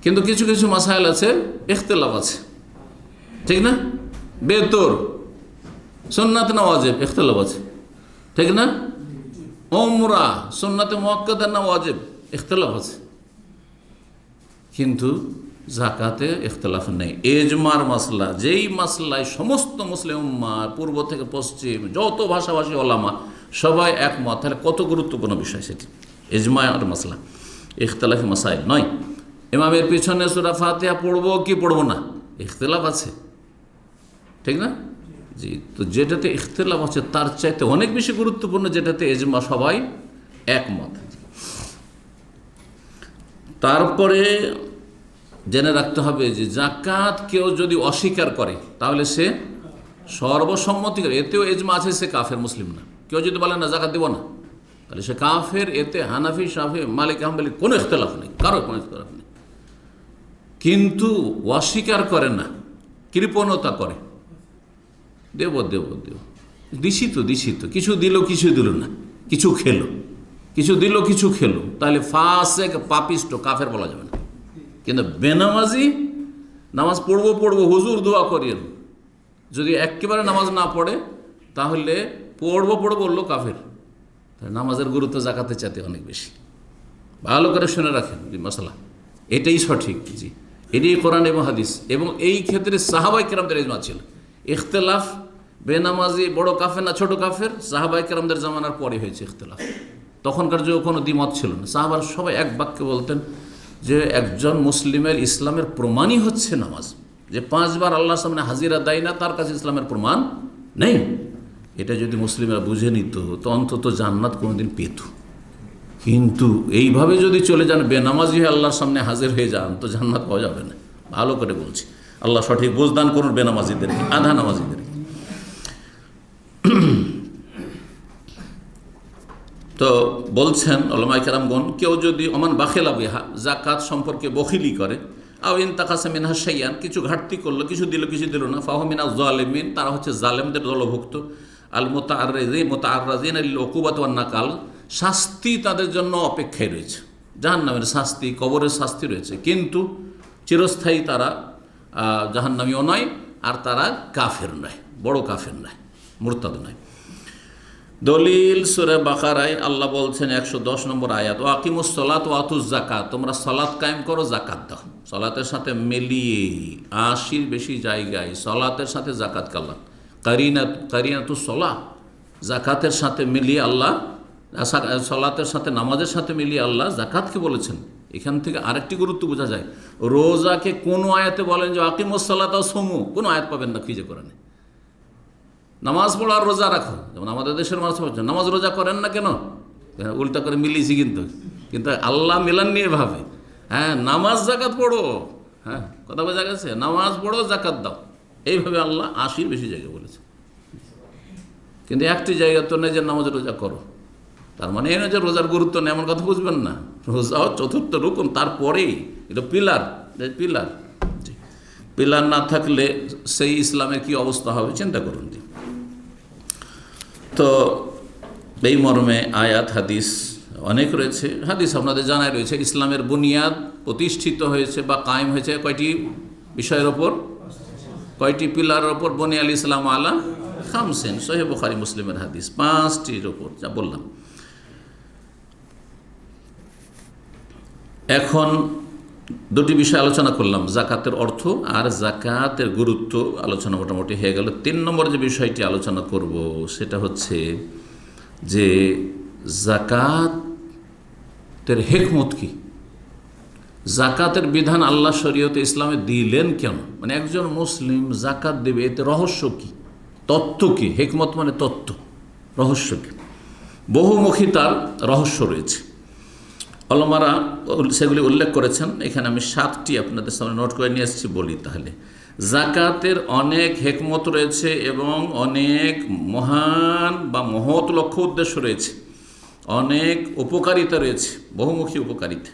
কিন্তু কিছু কিছু মাসাইল আছে, ইখতিলাফ আছে, ঠিক না? বেতর সুন্নাত না ওয়াজিব, ইখতিলাফ আছে, ঠিক না? উমরা সুন্নাতে মুআক্কাদা না ওয়াজিব, ইখতিলাফ আছে। কিন্তু জাকাতে ইখতিলাফ নেই, ইজমার মাসলা, যেই মাসলায় সমস্ত মুসলিম উম্মাহ পূর্ব থেকে পশ্চিম যত ভাষাভাষী ওলামা সবাই একমত, তাহলে কত গুরুত্বপূর্ণ বিষয় সেটি, ইজমার মাসলা, ইখতিলাফি মাসাইল নয়। ইমামের পিছনে সূরা ফাতিহা পড়বো কি পড়বো না, ইখতিলাফ আছে, ঠিক না? জি, তো যেটাতে ইখতিলাফ আছে তার চাইতে অনেক বেশি গুরুত্বপূর্ণ যেটাতে ইজমা, সবাই একমত। তারপরে জেনে রাখতে হবে যে জাকাত কেউ যদি অস্বীকার করে তাহলে সে সর্বসম্মতি করে, এতেও ইজমা আছে, সে কাফের, মুসলিম না। কেউ যদি বলে না জাকাত দেব না, তাহলে সে কাফের। এতে হানাফি, শাফি, মালিক, হাম্বলি কোনো ইখতিলাফ নেই, কারো কোনো ইখতিলাফ নেই। কিন্তু অস্বীকার করে না, কৃপণতা করে, দেব দেব দেব, দিছি তো, কিছু দিল কিছু দিল না, কিছু খেলো, কিছু দিল কিছু খেলো, তাহলে ফাসেক, পাপিষ্ট, কাফের বলা যাবে না। কিন্তু বেনামাজি নামাজ পড়বো হুজুর দোয়া করিয়েন, যদি একেবারে নামাজ না পড়ে তাহলে পড়বো বললো কাফের। তাহলে নামাজের গুরুত্ব জাকাতের চাইতে অনেক বেশি। ভালো করে শুনে রাখেন মাসালা, এটাই সঠিক। জি, এটাই কোরআন এবং হাদিস, এবং এই ক্ষেত্রে সাহাবায়ে কেরামদের ইজমা ছিল। ইখতিলাফ বেনামাজি বড় কাফের না ছোট কাফের, সাহাবায়ে কেরামদের জামানার পরে হয়েছে ইখতিলাফ, তখনকার যুগে কোনো দ্বিমত ছিল না। সাহাবারা সবাই এক বাক্যে বলতেন যে একজন মুসলিমের ইসলামের প্রমাণই হচ্ছে নামাজ, যে 5 বার আল্লাহর সামনে হাজিরা দেয় না তার কাছে ইসলামের প্রমাণ নেই। এটা যদি মুসলিমরা বুঝে নিত তো অন্তত জান্নাত কোনোদিন পেত। কিন্তু এইভাবে যদি চলে যান, বেনামাজি হয়ে আল্লাহর সামনে হাজির হয়ে যান, তো জান্নাত পাওয়া যাবে না। ভালো করে বলছি, আল্লাহ সঠিক বুঝদান করুন বেনামাজিদেরকে, আধা নামাজিদেরকে। তো বলছেন উলামায়ে কেরামগণ, কেউ যদি ওমান বাখিলা বিহা, জাকাত সম্পর্কে বখিলি করে, আও ইনতাকাসা মিনহা শাইয়ান, কিছু ঘাটতি করলো, কিছু দিল কিছু দিল না, ফাহু মিনাজ জালিমিন, তারা হচ্ছে জালেমদের দলভুক্ত। আল মুতাআররিজিন লিল উকুবাত ওয়ান নাকাল, শাস্তি তাদের জন্য অপেক্ষায় রয়েছে, জাহান্নামের শাস্তি, কবরের শাস্তি রয়েছে, কিন্তু চিরস্থায়ী তারা জাহান্নামীও নয়, আর তারা কাফের নয়, বড় কাফের নয়, মুরতাদ নয়। দলিল সূরা বাকারায় আল্লাহ বলছেন 110 নম্বর আয়াত, ও আকিমুস সালাত ওয়া আতুজ জাকাত, তোমরা সালাত কায়েম করো, জাকাত দাও। সালাতের সাথে মিলিয়ে 80-র বেশি জায়গায় সালাতের সাথে জাকাত কাল্লা, কারিনাতুস সালাহ, জাকাতের সাথে মিলিয়ে আল্লাহ, সালাতের সাথে নামাজের সাথে মিলিয়ে আল্লাহ জাকাতকে বলেছেন। এখান থেকে আরেকটি গুরুত্ব বোঝা যায়, রোজাকে কোনো আয়াতে বলেন যে আকিমুস সালাত ওয়া সুমু, কোনো আয়াত পাবেন না খুঁজে কোরআনে। নামাজ পড়ো আর রোজা রাখো, যেমন আমাদের দেশের মানুষ বলছেন নামাজ রোজা করেন না কেন, উল্টা করে মিলিয়েছি কিন্তু কিন্তু আল্লাহ মিলান নিয়ে ভাবে। হ্যাঁ, নামাজ জাকাত পড়ো, হ্যাঁ কথা বোঝা গেছে, নামাজ পড়ো জাকাত দাও, এইভাবে আল্লাহ 80 বেশি জায়গায় বলেছে। কিন্তু একটি জায়গা তো নেই যে নামাজ রোজা করো, তার মানে এই না যে রোজার গুরুত্ব নেই এমন কথা বুঝবেন না। রোজাও চতুর্থ রুকুন, তারপরেই এটা পিলার। পিলার পিলার না থাকলে সেই ইসলামের কি অবস্থা হবে চিন্তা করুন। তো এই মর্মে আয়াত হাদিস অনেক রয়েছে। হাদিস আপনাদের জানাই রয়েছে। ইসলামের বুনিয়াদ প্রতিষ্ঠিত হয়েছে বা কায়েম হয়েছে কয়টি বিষয়ের ওপর, কয়টি পিলারের ওপর? বনিয়াল ইসলাম আলা খামসিন, সহিহ বুখারী মুসলিমের হাদিস, 5টির ওপর যা বললাম। এখন দুটি বিষয় আলোচনা করলাম, জাকাতের অর্থ আর জাকাতের গুরুত্ব আলোচনা মোটামুটি হয়ে গেল। 3 নম্বর যে বিষয়টি আলোচনা করব সেটা হচ্ছে যে জাকাতের হিকমত কি, জাকাতের বিধান আল্লাহ শরীয়তে ইসলামে দিলেন কেন, মানে একজন মুসলিম জাকাত দেবে এতে রহস্য কি, তত্ত্ব কি? হিকমত মানে তত্ত্ব, রহস্য কি? বহুমুখী তার রহস্য রয়েছে। ওলামারা সেগুলি উল্লেখ করেছেন। এখানে আমি 7টি আপনাদের সামনে নোট করে নিয়ে এসেছি, বলি তাহলে। জাকাতের অনেক হিকমত রয়েছে এবং অনেক মহান বা মহৎ লক্ষ্য উদ্দেশ্য রয়েছে, অনেক উপকারিতা রয়েছে, বহুমুখী উপকারিতা।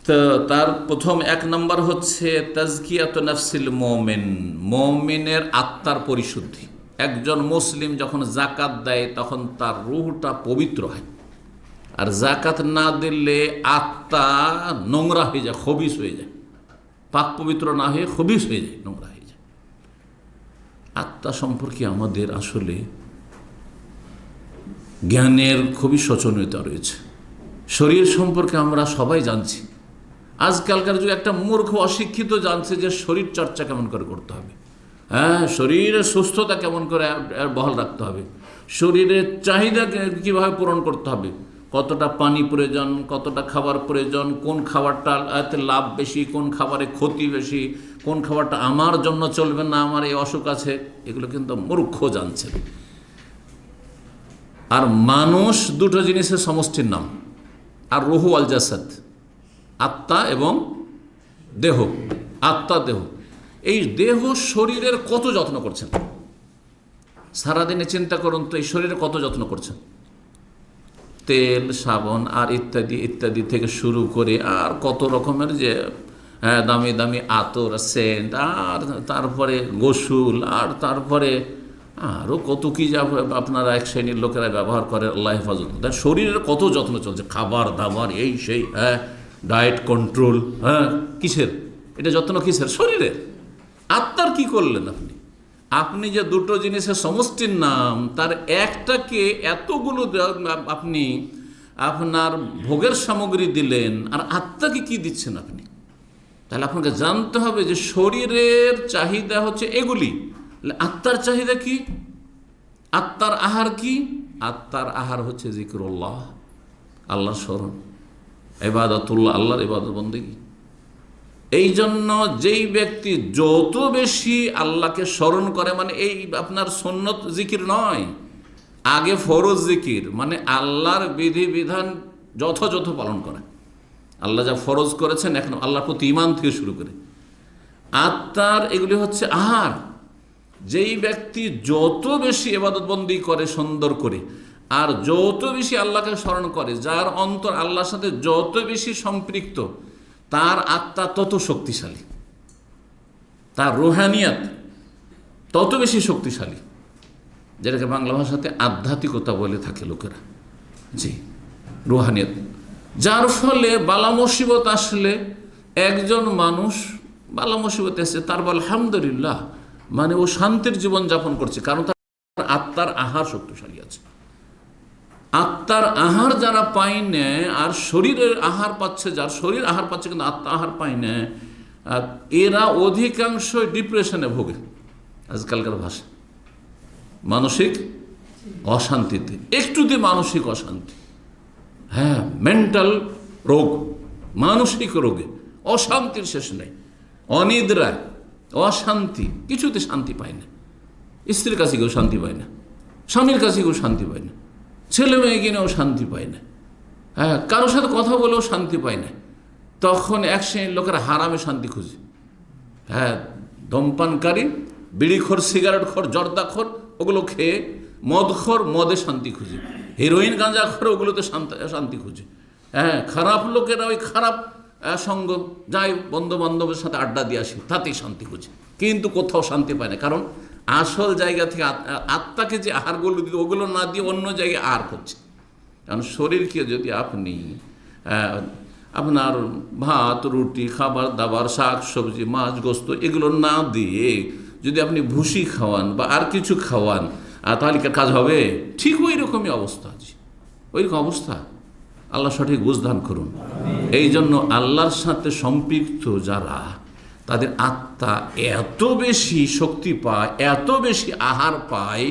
তো তার প্রথম 1 নম্বর হচ্ছে তাজকিয়াত নাফসিল মুমিন, মুমিনের আত্মার পরিশুদ্ধি। একজন মুসলিম যখন জাকাত দেয় তখন তার রূহটা পবিত্র হয়, আর জাকাত না দিলে আত্মা নোংরা হয়ে যায়, খবিস হয়ে যায়, পাক পবিত্র না হয়ে খবিস হয়ে যায়, নোংরা হয়ে যায়। আত্মা সম্পর্কে আমাদের আসলে জ্ঞানের খুবই শোচনীয়তা রয়েছে। শরীর সম্পর্কে আমরা সবাই জানছি, আজকালকার যুগে একটা মূর্খ অশিক্ষিত জানছে যে শরীর চর্চা কেমন করে করতে হবে, হ্যাঁ শরীরের সুস্থতা কেমন করে বহাল রাখতে হবে, শরীরের চাহিদা কীভাবে পূরণ করতে হবে, কতটা পানি প্রয়োজন, কতটা খাবার প্রয়োজন, কোন খাবারটা এতে লাভ বেশি, কোন খাবারে ক্ষতি বেশি, কোন খাবারটা আমার জন্য চলবে না, আমার এই অসুখ আছে, এগুলো কিন্তু মূর্খ জানছে। আর মানুষ দুটো জিনিসের সমষ্টির নাম, আর রুহু আল জাসাদ, আত্মা এবং দেহ, আত্মা দেহ। এই দেহ শরীরের কত যত্ন করছেন সারাদিনে চিন্তা করুন তো, এই শরীরে কত যত্ন করছেন, তেল সাবান আর ইত্যাদি ইত্যাদি থেকে শুরু করে আর কত রকমের যে দামি দামি আতর, সেন্ট, আর তারপরে গোসল, আর তারপরে আরও কত কী যা আপনারা এক শ্রেণীর লোকেরা ব্যবহার করে, আল্লাহ হেফাজত। তার শরীরের কত যত্ন চলছে, খাবার দাবার এই সেই, হ্যাঁ ডায়েট কন্ট্রোল, হ্যাঁ কিসের এটা যত্ন, কিসের? শরীরের। আত্মার কি করলেন আপনি? আপনি যে দুটো জিনিসের সমষ্টির নাম, তার একটাকে এতগুলো আপনি আপনার ভোগের সামগ্রী দিলেন, আর আত্মাকে কি দিচ্ছেন আপনি? তাহলে আপনাকে জানতে হবে যে শরীরের চাহিদা হচ্ছে এগুলি, আত্মার চাহিদা কি, আত্মার আহার কি? আত্মার আহার হচ্ছে জিকিরুল্লাহ, আল্লাহর স্মরণ, ইবাদতুল্লাহ, আল্লাহর ইবাদত বন্দেগী। এই জন্য যেই ব্যক্তি যত বেশি আল্লাহকে স্মরণ করে, মানে এই আপনার সুন্নত জিকির নয়, আগে ফরজ জিকির, মানে আল্লাহর বিধিবিধান যথাযথ পালন করে, আল্লাহ যা ফরজ করেছেন এখন আল্লাহর প্রতি ঈমান থেকে শুরু করে আত্মার, এগুলি হচ্ছে আহার। যেই ব্যক্তি যত বেশি ইবাদত বন্দি করে সুন্দর করে, আর যত বেশি আল্লাহকে স্মরণ করে, যার অন্তর আল্লাহর সাথে যত বেশি সম্পৃক্ত, তার আত্মা তত শক্তিশালী, তার রুহানিয়াত তত বেশি শক্তিশালী, যেটাকে বাংলা ভাষাতে আধ্যাত্মিকতা বলে থাকে লোকেরা, জি রুহানিয়াত। যার ফলে বালা মুসিবত আসলে, একজন মানুষ বালা মুসিবত এসে তার বলে আলহামদুলিল্লাহ, মানে ও শান্তির জীবন যাপন করছে, কারণ তার আত্মার আহার শক্তিশালী আছে। আত্মার আহার যারা পায় না, আর শরীরের আহার পাচ্ছে, যার শরীর আহার পাচ্ছে কিন্তু আত্মা আহার পায় না, এরা অধিকাংশ ডিপ্রেশনে ভোগে। আজকালকার ভাষা মানসিক অশান্তিতে, একটুতে মানসিক অশান্তি, হ্যাঁ মেন্টাল রোগ, মানসিক রোগে অশান্তির শেষ নেই, অনিদ্রায়, অশান্তি, কিছুতে শান্তি পায় না। স্ত্রীর কাছে কেউ শান্তি পায় না, স্বামীর কাছে কেউ শান্তি পায় না, ছেলে মেয়ে কিনেও শান্তি পায় না, হ্যাঁ, কারোর সাথে কথা বলেও শান্তি পায় না। তখন এক শ্রেণীর লোকেরা হারামে শান্তি খুঁজে, হ্যাঁ, ধূমপানকারী, বিড়িখোর, সিগারেটখোর, জর্দাখোর, ওগুলো খেয়ে, মদখোর, মদে শান্তি খুঁজে, হিরোইন গাঁজাখোর, ওগুলোতে শান্তি খুঁজে, হ্যাঁ, খারাপ লোকেরা ওই খারাপ সঙ্গ যাই, বন্ধু বান্ধবের সাথে আড্ডা দিয়ে আসি, তাতেই শান্তি খুঁজে, কিন্তু কোথাও শান্তি পায় না। কারণ আসল জায়গা থেকে আত্মাকে যে আহারগুলো দিতে, ওগুলো না দিয়ে অন্য জায়গায় আহার করছে। কারণ শরীরকে যদি আপনি আপনার ভাত, রুটি, খাবার দাবার, শাক সবজি, মাছ, গোস্ত এগুলো না দিয়ে যদি আপনি ভুসি খাওয়ান বা আর কিছু খাওয়ান, তাহলে কাজ হবে? ঠিক ওই রকমই অবস্থা আছে, ওই রকম অবস্থা। আল্লাহ সঠিক বুঝদান করুন। এই জন্য আল্লাহর সাথে সম্পৃক্ত যারা, তাদের আত্মা এত বেশি শক্তি পায়, এত বেশি আহার পায়,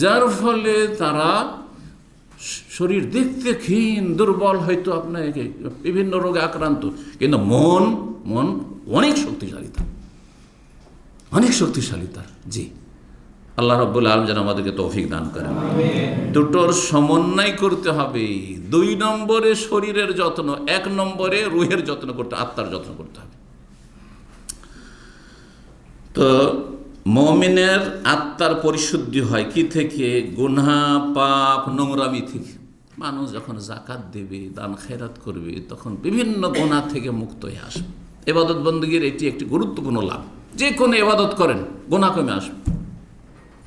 যার ফলে তারা শরীর দেখতে ক্ষীণ, দুর্বল, হয়তো আপনাকে বিভিন্ন রোগে আক্রান্ত, কিন্তু মন অনেক শক্তিশালী, তার অনেক শক্তিশালী তার। জি, আল্লাহ রাব্বুল আলামিন যেন আমাদেরকে তৌফিক দান করেন। দুটোর সমন্বয় করতে হবে। 2 নম্বরে শরীরের যত্ন, 1 নম্বরে রুহের যত্ন করতে, আত্মার যত্ন করতে হবে। তো মুমিনের আত্মার পরিশুদ্ধি হয় কি থেকে? গুনাহ, পাপ, নোংরামি থেকে। মানুষ যখন যাকাত দেবে, দান খেরাত করবে, তখন বিভিন্ন গুনাহ থেকে মুক্ত হয়ে আসবে। ইবাদত বন্দেগীর এটি একটি গুরুত্বপূর্ণ লাভ। যে কোনো ইবাদত করেন, গুনাহ কমে আসবে।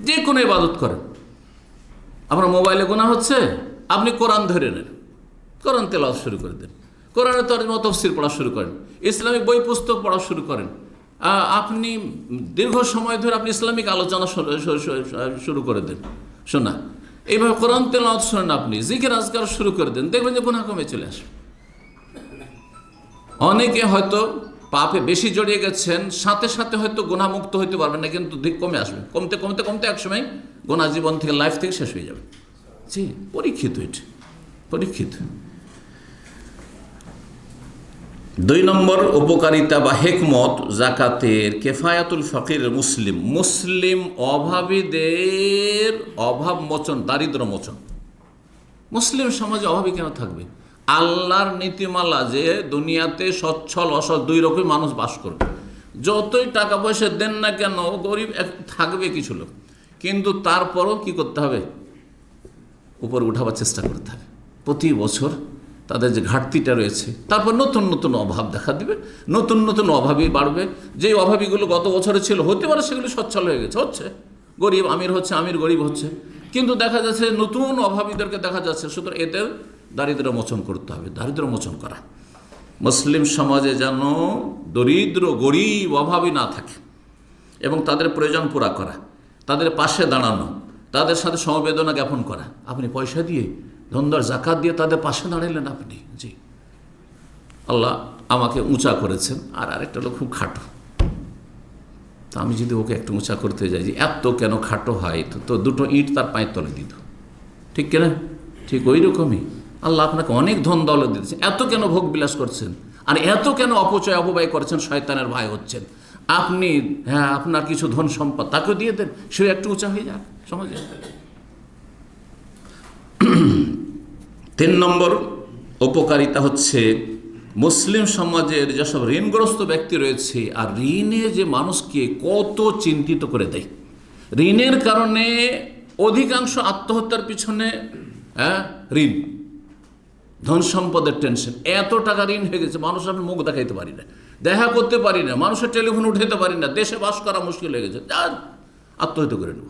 যে কোনো ইবাদত করেন, আপনার মোবাইলে গুনাহ হচ্ছে, আপনি কোরআন ধরে নেন, কোরআন তেলাওয়াত শুরু করে দেন, কোরআনের তরজমা তাফসীর পড়া শুরু করেন, ইসলামিক বই পুস্তক পড়া শুরু করেন, আপনি দীর্ঘ সময় ধরে আপনি ইসলামিক আলোচনা শুরু করে দেন, শোনা, এইভাবে কোরআন তেলাওয়াত শোনেন, আপনি জিকির আজকার শুরু করে দেন, দেখবেন যে গুনাহ কমে চলে আসবে। অনেকে হয়তো পাপে বেশি জড়িয়ে গেছেন, সাথে সাথে হয়তো গুনাহ মুক্ত হইতে পারবেন না, কিন্তু কমে আসবে, কমতে কমতে কমতে একসময় গুনাহ জীবন থেকে, লাইফ থেকে শেষ হয়ে যাবে। জি, পরীক্ষিত, এটা পরীক্ষিত। 2 নম্বর উপকারিতা বা হেকমত যাকাতের, কেফায়াতুল ফকির মুসলিম অভাবীদের অভাব মোচন, দারিদ্র মোচন। মুসলিম সমাজে অভাবী কেন থাকবে? আল্লাহর নীতিমালা যে দুনিয়াতে সচ্ছল অসৎ 2 রকম মানুষ বাস করবে। যতই টাকা পয়সা দেন না কেন, গরিব থাকবে কিছু লোক, কিন্তু তারপরও কি করতে হবে? উপর উঠাবার চেষ্টা করতে হবে। প্রতি বছর তাদের যে ঘাটতিটা রয়েছে, তারপর নতুন নতুন অভাব দেখা দিবে, নতুন নতুন অভাবী বাড়বে। যেই অভাবীগুলো গত বছরে ছিল, হতে পারে সেগুলো সচ্ছল হয়ে গেছে, হচ্ছে গরিব আমির হচ্ছে, আমির গরিব হচ্ছে, কিন্তু দেখা যাচ্ছে নতুন অভাবীদেরকে দেখা যাচ্ছে। সুতরাং এদের দারিদ্র মোচন করতে হবে, দারিদ্র মোচন করা। মুসলিম সমাজে যেন দরিদ্র, গরিব, অভাবী না থাকে, এবং তাদের প্রয়োজন পুরা করা, তাদের পাশে দাঁড়ানো, তাদের সাথে সমবেদনা জ্ঞাপন করা। আপনি পয়সা দিয়ে, ধনদর জাকাত দিয়ে তাদের পাশে দাঁড়াইলেন আপনি। জি, আল্লাহ আমাকে উঁচা করেছেন, আর আরেকটা লোক খুব খাটো, তা আমি যদি ওকে একটু উঁচা করতে যাই, যে এত কেন খাটো হয়, তো 2টো ইট তার পায়ের তলে দিত, ঠিক কিনা? ঠিক ওই রকমই আল্লাহ আপনাকে অনেক ধন দৌলত দিতেছেন, এত কেন ভোগ বিলাস করছেন, আর এত কেন অপচয় অপব্যয় করছেন, শয়তানের ভাই হচ্ছেন আপনি। হ্যাঁ, আপনার কিছু ধন সম্পদ তাকেও দিয়ে দেন, সে একটু উঁচা হয়ে যাক সমাজে। 3 নম্বর উপকারিতা হচ্ছে, মুসলিম সমাজের যেসব ঋণগ্রস্ত ব্যক্তি রয়েছে, আর ঋণে যে মানুষকে কত চিন্তিত করে দেয়। ঋণের কারণে অধিকাংশ আত্মহত্যার পিছনে ঋণ, ধন সম্পদের টেনশন। এত টাকা ঋণ হয়ে গেছে, মানুষ আমি মুখ দেখাইতে পারি না, দেখা করতে পারি না, মানুষের টেলিফোন উঠাইতে পারি না, দেশে বাস করা মুশকিল হয়ে গেছে, আত্মহত্যা করে নেব।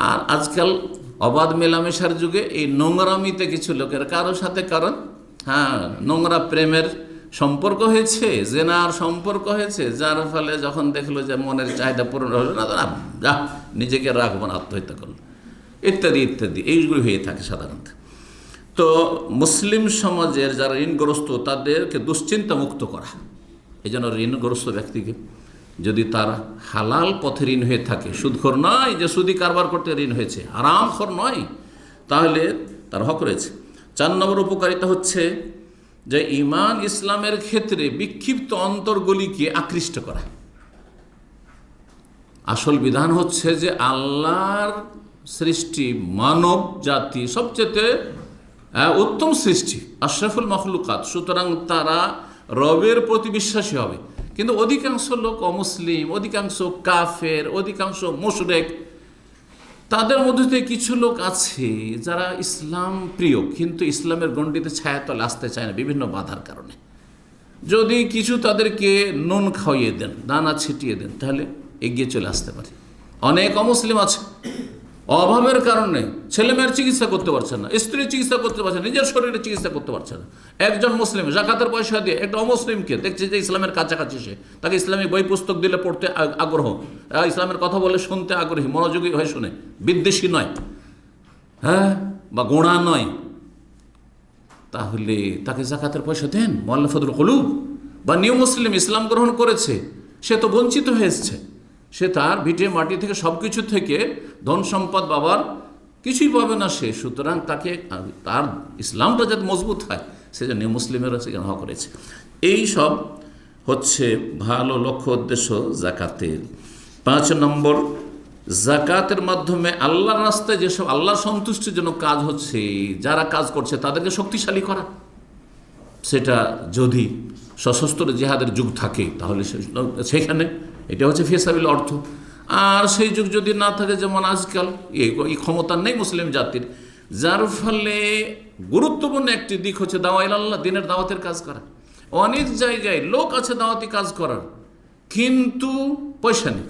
আর আজকাল অবাধ মেলামেশার যুগে এই নোংরামিতে কিছু লোকের কারোর সাথে কারণ নোংরা প্রেমের সম্পর্ক হয়েছে, জেনার সম্পর্ক হয়েছে, যার ফলে যখন দেখলো যে মনের চাহিদা পূরণ হলো না, যা নিজেকে রাখবো না, আত্মহত্যা করলো, ইত্যাদি ইত্যাদি, এইগুলো হয়ে থাকে সাধারণত। তো মুসলিম সমাজের যারা ঋণগ্রস্ত, তাদেরকে দুশ্চিন্তা মুক্ত করা। এই জন্য ঋণগ্রস্ত ব্যক্তিকে যদি তার হালাল পথে ঋণ হয়ে থাকে, সুদখোর নয় যে সুদি কারবার করতে ঋণ হয়েছে, হারামখোর নয়, তাহলে তার হক রয়েছে। 4 নম্বর উপকারিতা হচ্ছে যে ঈমান ইসলামের ক্ষেত্রে বিক্ষিপ্ত অন্তরগুলিকে আকৃষ্ট করা। আসল বিধান হচ্ছে যে আল্লাহর সৃষ্টি, মানব জাতি সবচেয়ে উত্তম সৃষ্টি, আশরাফুল মখলুকাত। সুতরাং তারা রবের প্রতি বিশ্বাসী হবে। কিন্তু অধিকাংশ লোক অমুসলিম, অধিকাংশ কাফের, অধিকাংশ মুশরিক, তাদের মধ্যে থেকে কিছু লোক আছে যারা ইসলাম প্রিয়, কিন্তু ইসলামের গণ্ডিতে ছায়াতলে আসতে চায় না বিভিন্ন বাধার কারণে। যদি কিছু তাদেরকে নুন খাইয়ে দেন, দানা ছিটিয়ে দেন, তাহলে এগিয়ে চলে আসতে পারে। অনেক অমুসলিম আছে, অভাবের কারণে ছেলেমেয়ের চিকিৎসা করতে পারছে না, স্ত্রীর চিকিৎসা করতে পারছে না, নিজের শরীরের চিকিৎসা করতে পারছে না। একজন মুসলিম জাকাতের পয়সা দিয়ে একটা অমুসলিমকে দেখছে যে ইসলামের কাছাকাছি, সে তাকে ইসলামিক বই পুস্তক দিলে পড়তে আগ্রহ, ইসলামের কথা বলে শুনতে আগ্রহী, মনোযোগী হয়ে শুনে, বিদ্বেষী নয়, বা গোঁড়া নয়, তাহলে তাকে জাকাতের পয়সা দেন। মুআল্লাফাতুল কুলুব বা নিউ মুসলিম, ইসলাম গ্রহণ করেছে, সে তো বঞ্চিত হয়ে এসছে। সে তার ভিটে মাটি থেকে সব কিছু থেকে ধন সম্পদ বাবার কিছুই পাবে না সে। সুতরাং তাকে তার ইসলামটা যাতে মজবুত হয় সেজন্য নিউ মুসলিমেরা সেখানে হওয়া করেছে। এই সব হচ্ছে ভালো লক্ষ্য উদ্দেশ্য জাকাতের। 5 নম্বর, জাকাতের মাধ্যমে আল্লাহর রাস্তায় যেসব আল্লাহর সন্তুষ্টির জন্য কাজ হচ্ছে, যারা কাজ করছে তাদেরকে শক্তিশালী করা। সেটা যদি সশস্ত্র জিহাদের যুগ থাকে তাহলে সেখানে এটা হচ্ছে ফিসাবিল অর্থ। আর সেই যুগ যদি না থাকে, যেমন আজকাল এই ক্ষমতা নেই মুসলিম জাতির, যার ফলে গুরুত্বপূর্ণ একটি দিক হচ্ছে দাওয়া ইলাল্লাহ, দিনের দাওয়াতের কাজ করা। অনেক জায়গায় লোক আছে দাওয়াতি কাজ করার, কিন্তু পয়সা নেই।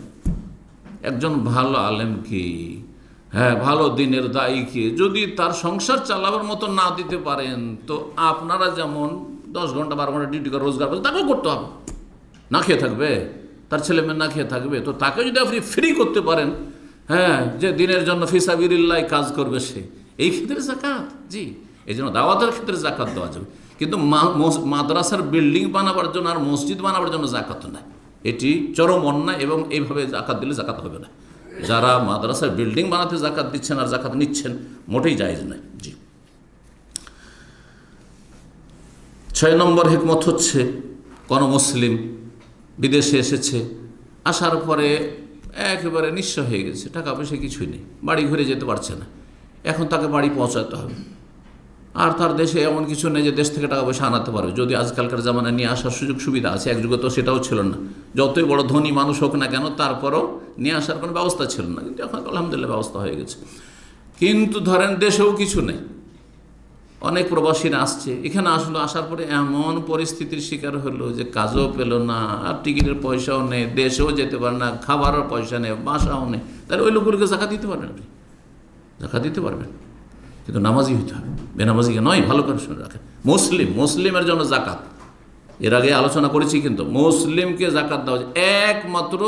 একজন ভালো আলেমকে, ভালো দিনের দায়ীকে যদি তার সংসার চালাবার মতো না দিতে পারেন, তো আপনারা যেমন 10 ঘন্টা 12 ঘন্টা ডিউটি করে রোজগার করতে, তাকেও করতে হবে। না খেয়ে থাকবে, তার ছেলে মেয়ে না খেয়ে থাকবে, তো তাকে যদি আপনি ফ্রি করতে পারেন, যে দিনের জন্য ফিসাবিলিল্লাহ কাজ করবে, সে এই ক্ষেত্রে জাকাত, জি, এই জন্য দাওয়াতের ক্ষেত্রে জাকাত দেওয়া যাবে। কিন্তু মাদ্রাসার বিল্ডিং বানাবার জন্য আর মসজিদ বানাবার জন্য জাকাত নাই, এটি চরম অন্যায়, এবং এইভাবে জাকাত দিলে জাকাত হবে না। যারা মাদ্রাসার বিল্ডিং বানাতে জাকাত দিচ্ছেন আর জাকাত নিচ্ছেন, মোটেই জায়েজ নয়। জি। 6 নম্বর হিকমত হচ্ছে, কোনো মুসলিম বিদেশে এসেছে, আসার পরে একেবারে নিঃস্ব হয়ে গেছে, টাকা পয়সা কিছুই নেই, বাড়ি ঘুরে যেতে পারছে না, এখন তাকে বাড়ি পৌঁছাতে হবে। আর তার দেশে এমন কিছু নেই যে দেশ থেকে টাকা পয়সা আনাতে পারবে, যদি আজকালকার জামানায় নিয়ে আসার সুযোগ সুবিধা আছে। এক যুগে তো সেটাও ছিল না, যতই বড় ধনী মানুষ হোক না কেন, তারপরও নিয়ে আসার কোনো ব্যবস্থা ছিল না। কিন্তু এখন আলহামদুলিল্লাহ ব্যবস্থা হয়ে গেছে। কিন্তু ধরেন দেশেও কিছু নেই, অনেক প্রবাসীরা আসছে, এখানে আসলো, আসার পরে এমন পরিস্থিতির শিকার হলো যে কাজও পেল না, আর টিকিটের পয়সাও নেই, দেশেও যেতে পারে না, খাবারের পয়সা নেই, বাসাও নেই, তাহলে ওই লোকগুলোকে জাকাত দিতে পারবেন আপনি, জাকাত দিতে পারবেন, কিন্তু নামাজি হইতে হবে, বেনামাজিকে নয়। ভালো করে শুনে রাখেন, মুসলিমের জন্য জাকাত, এর আগে আলোচনা করেছি, কিন্তু মুসলিমকে জাকাত দেওয়া যায়। একমাত্র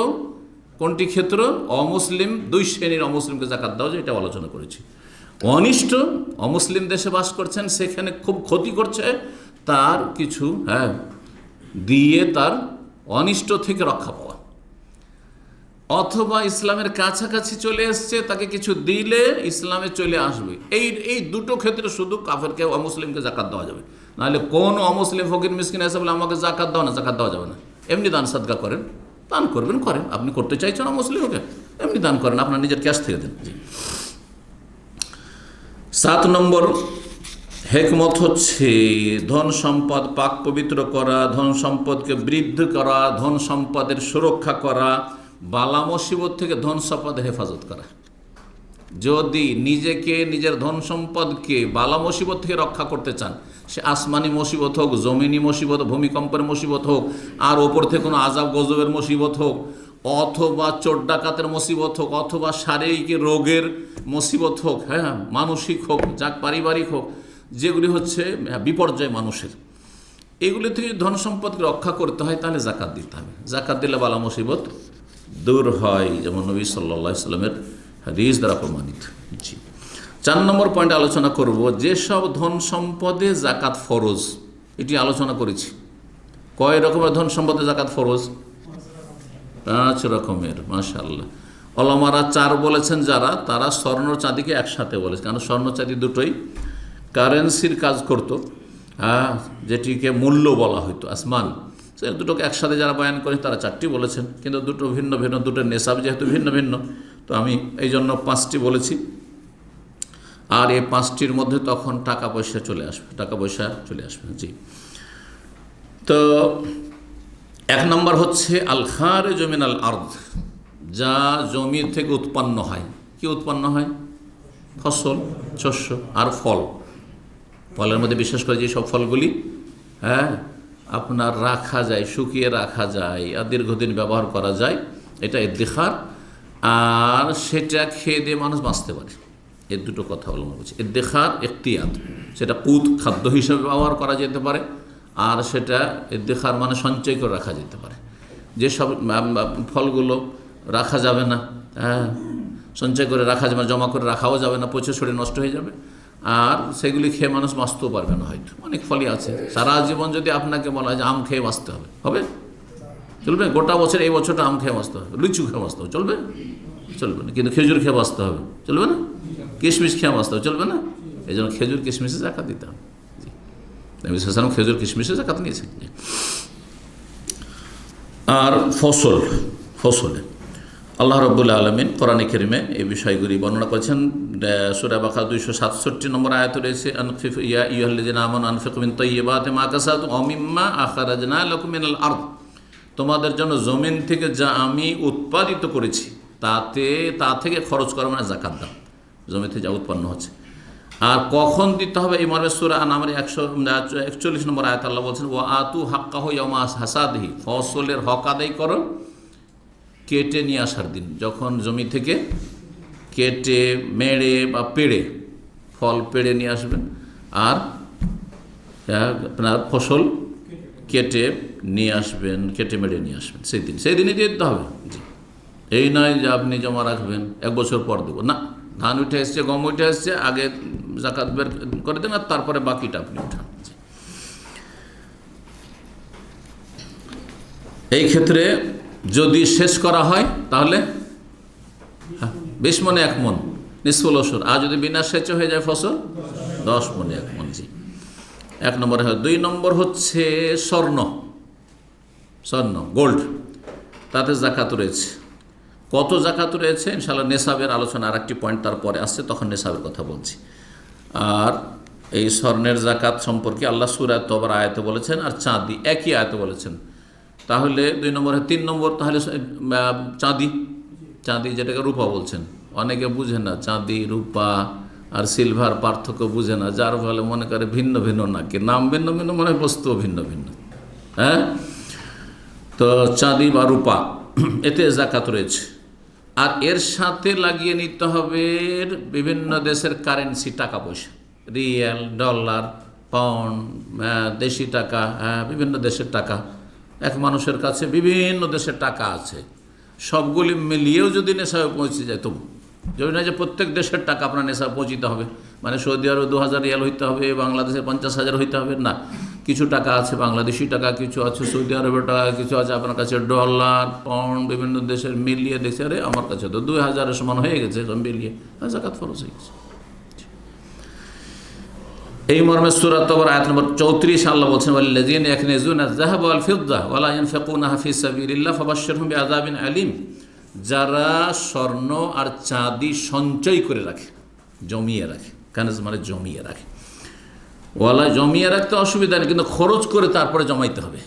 কোনটি ক্ষেত্র? অমুসলিম, 2 শ্রেণীর অমুসলিমকে জাকাত দেওয়া যায়, এটা আলোচনা করেছি। অনিষ্ট অমুসলিম দেশে বাস করছেন, সেখানে খুব ক্ষতি করছে, তার কিছু দিয়ে তার অনিষ্ট থেকে রক্ষা পাওয়া, অথবা ইসলামের কাছাকাছি চলে এসছে, তাকে কিছু দিলে ইসলামে চলে আসবে। এই দুটো ক্ষেত্রে শুধু কাফেরকে, অমুসলিমকে জাকাত দেওয়া যাবে। নাহলে কোন অমুসলিম ফকির মিসকিন এসে বলে আমাকে জাকাত দাও না, জাকাত দেওয়া যাবে না। এমনি দান সাদকা করেন, দান করবেন, করেন, আপনি করতে চাইছেন অমুসলিমকে, এমনি দান করেন, আপনার নিজের ক্যাশ থেকে দেন। 7 নম্বর হেকমত হচ্ছে, ধন সম্পদ পাক পবিত্র করা, ধন সম্পদকে বৃদ্ধি করা, ধন সম্পদের সুরক্ষা করা, বালা মুসিবত থেকে ধন সম্পদের হেফাজত করা। যদি নিজেকে, নিজের ধন সম্পদকে বালা মুসিবত থেকে রক্ষা করতে চান, সে আসমানি মুসিবত হোক, জমিনি মুসিবত, ভূমিকম্পের মুসিবত হোক, আর ওপর থেকে কোনো আযাব গজবের মুসিবত হোক, অথবা চোর ডাকাতের মুসিবত হোক, অথবা শারীরিক রোগের মুসিবত হোক, মানসিক হোক, যাক পারিবারিক হোক, যেগুলি হচ্ছে বিপর্যয় মানুষের, এগুলি থেকে ধন সম্পদকে রক্ষা করতে হয়, তাহলে জাকাত দিতে হবে। জাকাত দিলে বালা মুসিবত দূর হয়, যেমন নবী সাল্লাল্লাহু আলাইহি ওয়াসাল্লামের হাদিস দ্বারা প্রমাণিত। জি। 4 নম্বর পয়েন্টে আলোচনা করব, যেসব ধন সম্পদে জাকাত ফরজ, এটি আলোচনা করেছি। কয় রকমের ধন সম্পদে জাকাত ফরজ? 5 রকমের। মাশাআল্লাহ, ওলামারা 4 বলেছেন যারা, তারা স্বর্ণ চাঁদিকে একসাথে বলেছে, কারণ স্বর্ণ চাঁদি দুটোই কারেন্সির কাজ করতো, যেটিকে মূল্য বলা হইতো, আসমান, সে দুটোকে একসাথে যারা বয়ান করে তারা 4টি বলেছেন, কিন্তু দুটো ভিন্ন ভিন্ন, দুটোর নেশাব যেহেতু ভিন্ন ভিন্ন, তো আমি এই জন্য 5টি বলেছি। আর এই 5টির মধ্যে তখন টাকা পয়সা চলে আসবে। জি, তো 1 নম্বর হচ্ছে আল খারিজু মিনাল আরদ, যা জমি থেকে উৎপন্ন হয়। কি উৎপন্ন হয়? ফসল, শস্য আর ফলের মধ্যে বিশেষ করে যেসব ফলগুলি আপনার রাখা যায়, শুকিয়ে রাখা যায় আর দীর্ঘদিন ব্যবহার করা যায়, এটা ইদ্দিখার। আর সেটা খেয়ে দিয়ে মানুষ বাঁচতে পারে। এর দুটো কথা অবলম্বন করছে। ইদ্দিখার ইখতিয়াত, সেটা খাদ্য হিসেবে ব্যবহার করা যেতে পারে, আর সেটা ইদ্দিখার মানে সঞ্চয় করে রাখা যেতে পারে। যেসব ফলগুলো রাখা যাবে না, সঞ্চয় করে রাখা যাবে, জমা করে রাখাও যাবে না, পচে সরে নষ্ট হয়ে যাবে, আর সেগুলি খেয়ে মানুষ বাঁচতেও পারবে না। হয়তো অনেক ফলই আছে, সারা জীবন যদি আপনাকে বলা হয় যে আম খেয়ে বাঁচতে হবে, চলবে? গোটা বছর এই বছরটা আম খেয়ে বাঁচতে হবে, লিচু খেয়ে বাঁচতে হবে, চলবে না। কিন্তু খেজুর খেয়ে বাঁচতে হবে, চলবে না? কিশমিশ খেয়ে বাঁচতে হবে, চলবে না? এই জন্য খেজুর কিশমিশে জাকাত দিতে হবে। নবী সাল্লাল্লাহু আলাইহি ওয়াসাল্লাম খেজুর কিশমিশে জাকাত নিয়েছেন। আর ফসলে আল্লাহ রাব্বুল আলামিন কোরআনে কারিমে এই বিষয়গুলি বর্ণনা করেছেন। সূরা বাকারা 267 নম্বর আয়াত রয়েছে, আনফিকু ইয়া আইয়ুহাল্লাযিনা আমানু আনফিকু মিন তাইয়্যিবাতি মা কাসাবতুম ওয়া মিম্মা আখরাজনা লাকুম মিনাল আরদ, তোমাদের জন্য জমিন থেকে যা আমি উৎপাদিত করেছি তা থেকে খরচ করা মানে জাকাত দাও, জমি থেকে যা উৎপন্ন হচ্ছে। আর কখন দিতে হবে এই মর্মে সূরা আন-নামর 141 নম্বর আয়াত আল্লাহ বলছেন, ওয়া আতু হাক্কাহু ইয়াওমা হাসাদিহি, ফসলের হক আদায় করো কেটে নিয়ে আসার দিন। যখন জমি থেকে কেটে মেড়ে বা পেড়ে ফল পেড়ে নিয়ে আসবেন, আর আপনার ফসল কেটে নিয়ে আসবেন, কেটে মেড়ে নিয়ে আসবেন, সেই দিনই দিয়ে দিতে হবে। জি, এই নয় যে আপনি জমা রাখবেন 1 বছর পর দেবো না। ধান উঠে এসছে, গম উঠে এসছে, আগে জাকাত বের করে দেন আর তারপরে বাকিটা আপনি উঠান। এই ক্ষেত্রে যদি শেষ করা হয় তাহলে 20 মণে 1 মণ, নিসফুল ওশর। আর যদি বিনা সেচে হয়ে যায় ফসল 10 মণে 1 মণ। জি, 1 নম্বর। 2 নম্বর হচ্ছে স্বর্ণ, গোল্ড, তাতে জাকাত রয়েছে। কত জাকাত রয়েছে ইনশাআল্লাহ নেসাবের আলোচনা আরেকটি পয়েন্ট তারপরে আসছে, তখন নেসাবের কথা বলছি। আর এই স্বর্ণের জাকাত সম্পর্কে আল্লাহ সূরা তওবার আয়াতে বলেছেন, আর চাঁদি একই আয়াতে বলেছেন। তাহলে 2 নম্বর। 3 নম্বর তাহলে চাঁদি যেটাকে রূপা বলছেন, অনেকে বুঝে না চাঁদি রূপা আর সিলভার পার্থক্য বুঝে না, যার ফলে মনে করে ভিন্ন ভিন্ন, নাকি নাম ভিন্ন ভিন্ন, মনে হয় বস্তুও ভিন্ন ভিন্ন। তো চাঁদি বা রূপা এতে জাকাত রয়েছে। আর এর সাথে লাগিয়ে নিতে হবে বিভিন্ন দেশের কারেন্সি, টাকা পয়সা, রিয়াল, ডলার, পাউন্ড, দেশি টাকা, বিভিন্ন দেশের টাকা। এক মানুষের কাছে বিভিন্ন দেশের টাকা আছে, সবগুলি মিলিয়েও যদি নেশাবে পৌঁছে যায়, তবু যদি না যে প্রত্যেক দেশের টাকা আপনার নেশাবে পৌঁছিতে হবে, মানে সৌদি আরবে 2000 রিয়াল হইতে হবে, বাংলাদেশে 50,000 হইতে হবে না। কিছু টাকা আছে বাংলাদেশি টাকা, কিছু আছে সৌদি আরবের টাকা, কিছু আছে আপনার কাছে ডলার, পাউন্ড, বিভিন্ন দেশের মিলিয়ে দেখছে, আরে আমার কাছে তো 2000-এর সমান হয়ে গেছে, সব মিলিয়ে জাকাত ফরজ হয়ে গেছে। এই মর্মে সূরা তওবার আয়াত নম্বর 34 আল্লাহ বলছেন, ওয়াল্লাযীনা ইয়াকনিজুনা আয-যাহাবা ওয়াল ফিদ্দা ওয়া লা ইউনফিকুনাহা ফি সাবিলিল্লাহ ফাবাশশিরহুম বিআযাবিন আলীম, যারা স্বর্ণ আর চাঁদি সঞ্চয় করে রাখে, জমিয়ে রাখে, কানেজ মানে জমিয়ে রাখে, ওয়ালা জমিয়ে রাখতে অসুবিধা নেই, কিন্তু খরচ করে তারপরে জমাইতে হবে।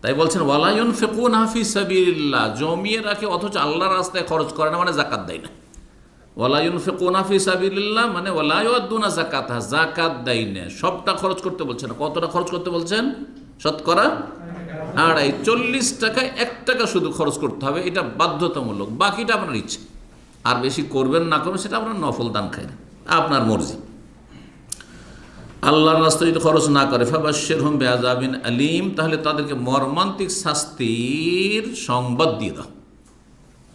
তাই বলছেন ওয়ালা ইউনফিকুনাহা ফি সাবিলিল্লাহ, জমিয়ে রাখে অথচ আল্লাহর রাস্তায় খরচ করে না, মানে জাকাত দেয় না। ওয়ালা ইউনফিকুনা ফি সাবিলিল্লাহ মানে ওয়ালা ইউআদ্দুনা যাকাতাহা, যাকাত দেয় না। সবটা খরচ করতে বলছেন। কতটা খরচ করতে বলছেন? শতকরা 2.5, 40 টাকায় 1 টাকা শুধু খরচ করতে হবে, এটা বাধ্যতামূলক, বাকিটা আপনার ইচ্ছে। আর বেশি করবেন না করবেন সেটা আপনার নফল দান খায়, আপনার মর্জি। আল্লাহর রাস্তায় যদি খরচ না করে, ফাবাশশিরহুম বিআযাবিন আলীম, তাহলে তাদেরকে মর্মান্তিক শাস্তির সংবাদ দিয়ে দাও।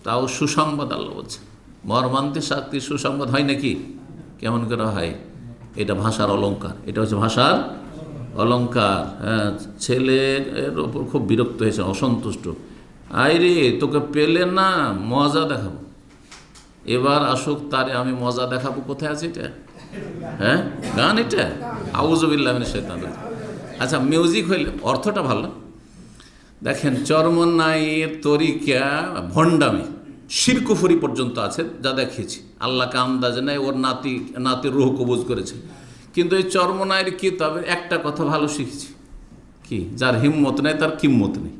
তাও সুসংবাদ আল্লাহ বলছে। মর্মান্তিক শাস্তির সুসংবাদ হয় নাকি? কেমন করে হয়? এটা ভাষার অলঙ্কার, এটা হচ্ছে ভাষার অলঙ্কার। ছেলের ওপর খুব বিরক্ত হয়েছে, অসন্তুষ্ট, আইরে তোকে পেলে না মজা দেখাবো, এবার আসুক তারে আমি মজা দেখাবো। কোথায় আছে এটা? গান এটা? আউযুবিল্লাহি মিনাশ শাইতানির রাজিম। আচ্ছা, মিউজিক হইলে অর্থটা ভালো। দেখেন, চরমনাইয়ের তরিকা ভণ্ডামি, শিরক কুফরি পর্যন্ত আছে, যা দেখিয়েছি। আল্লাহকে আন্দাজ নেয়, ওর নাতির রুহ কবুজ করেছে। কিন্তু এই চরমনায়ের কিতাবের একটা কথা ভালো শিখেছি, কি, যার হিম্মত নেই তার কিম্মত নেই।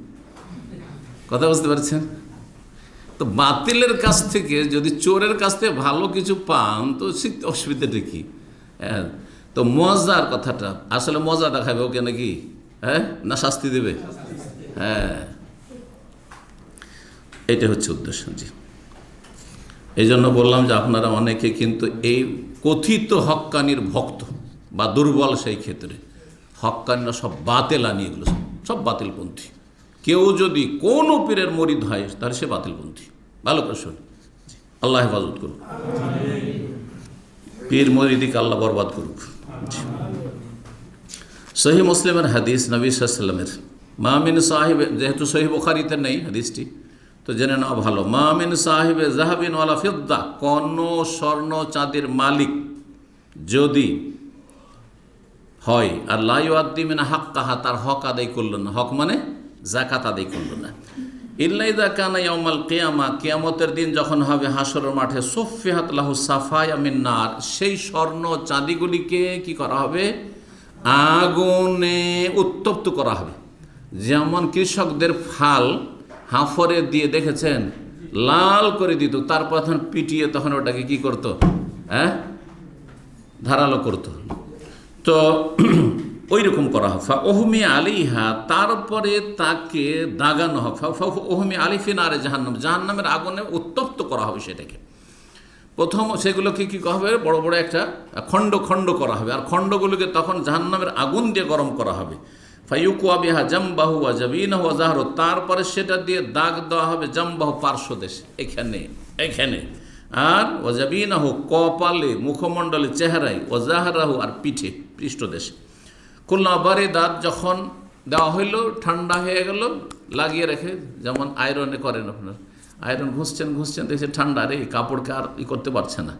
কথা বুঝতে পারছেন? তো বাতিলের কাছ থেকে যদি চোরের কাছ থেকে ভালো কিছু পান তো শিখতে অসুবিধাটা কি? হ্যাঁ, তো মজার কথাটা আসলে মজা দেখাবে ওকে নাকি, হ্যাঁ, না শাস্তি দেবে? হ্যাঁ, এটা হচ্ছে উদ্দেশ্য। জি, এই জন্য বললাম যে আপনারা অনেকে কিন্তু এই কথিত হক্কানির ভক্ত বা দুর্বল, সেই ক্ষেত্রে হক্কানিরা সব বাতেলানি, এগুলো সব বাতিলপন্থী। কেউ যদি কোনো পীরের মরিদ হয় তাহলে সে বাতিলপন্থী। ভালো করে শোন, আল্লাহ হেফাজত করুক, পীর মরিদিকে আল্লাহ বরবাদ করুক। সহিহ মুসলিমের হাদিস, নবী সাল্লাল্লাহু আলাইহি ওয়াসাল্লামের, মামিন সাহিব, যেহেতু সহিহ বুখারীতে নেই হাদিসটি তো জেনে নেওয়া ভালো। মামিন সাহিবে জাহাবিন ওয়ালা ফিদ্দা, কোন স্বর্ণ চাঁদের মালিক যদি হয় আর লা ইউআদ্দি মিন হাক্কাহা, তার হক আদায় করল না, হক মানে যাকাত আদায় করল না, ইল্লা ইযা কানা ইয়াউমাল কিয়ামা, কিয়ামতের দিন যখন হবে হাসরের মাঠে, সুফিহাত লাহু সাফায়া মিন নার, সেই স্বর্ণ চাঁদিগুলিকে কি করা হবে? আগুনে উত্তপ্ত করা হবে। যেমন কৃষকদের ফাল হাফরে দিয়ে দেখেছেন লাল করে দিত, তারপর তখন পিটিয়ে তখন ওটাকে কি করতো? হ্যাঁ, ধারালো করতো। তো ওই রকম করা হয়। ওহমি আলিহা, তারপরে তাকে দাগানো হবে। ওহমি আলিফিন আরে জাহান্নাম, জাহান্নামের আগুনে উত্তপ্ত করা হবে সেটাকে। প্রথম সেগুলোকে কী হবে? বড় বড় একটা খণ্ড খণ্ড করা হবে, আর খণ্ডগুলোকে তখন জাহান্নামের আগুন দিয়ে গরম করা হবে। ফাইয়ুকুয়া বিহা জামবাহু ওয়া জাবিনাহু ওয়া জাহরু, তারপরে সেটা দিয়ে দাগ দেওয়া হবে জামবাহু, পার্শ্বদেশে, এখানে, আর ওয়া জাবিনাহু, কপালে, মুখমণ্ডলে, চেহারায়, ওয়া জাহরাহু, আর পিঠে, পৃষ্ঠদেশে। কুল্লা বারিদাত, যখন দেওয়া হইল ঠান্ডা হয়ে গেল, লাগিয়ে রেখে, যেমন আয়রনে করেন আপনার, আয়রন ঘুষছেন দেখছেন ঠান্ডা, রে কাপড়কে আর করতে পারছে না,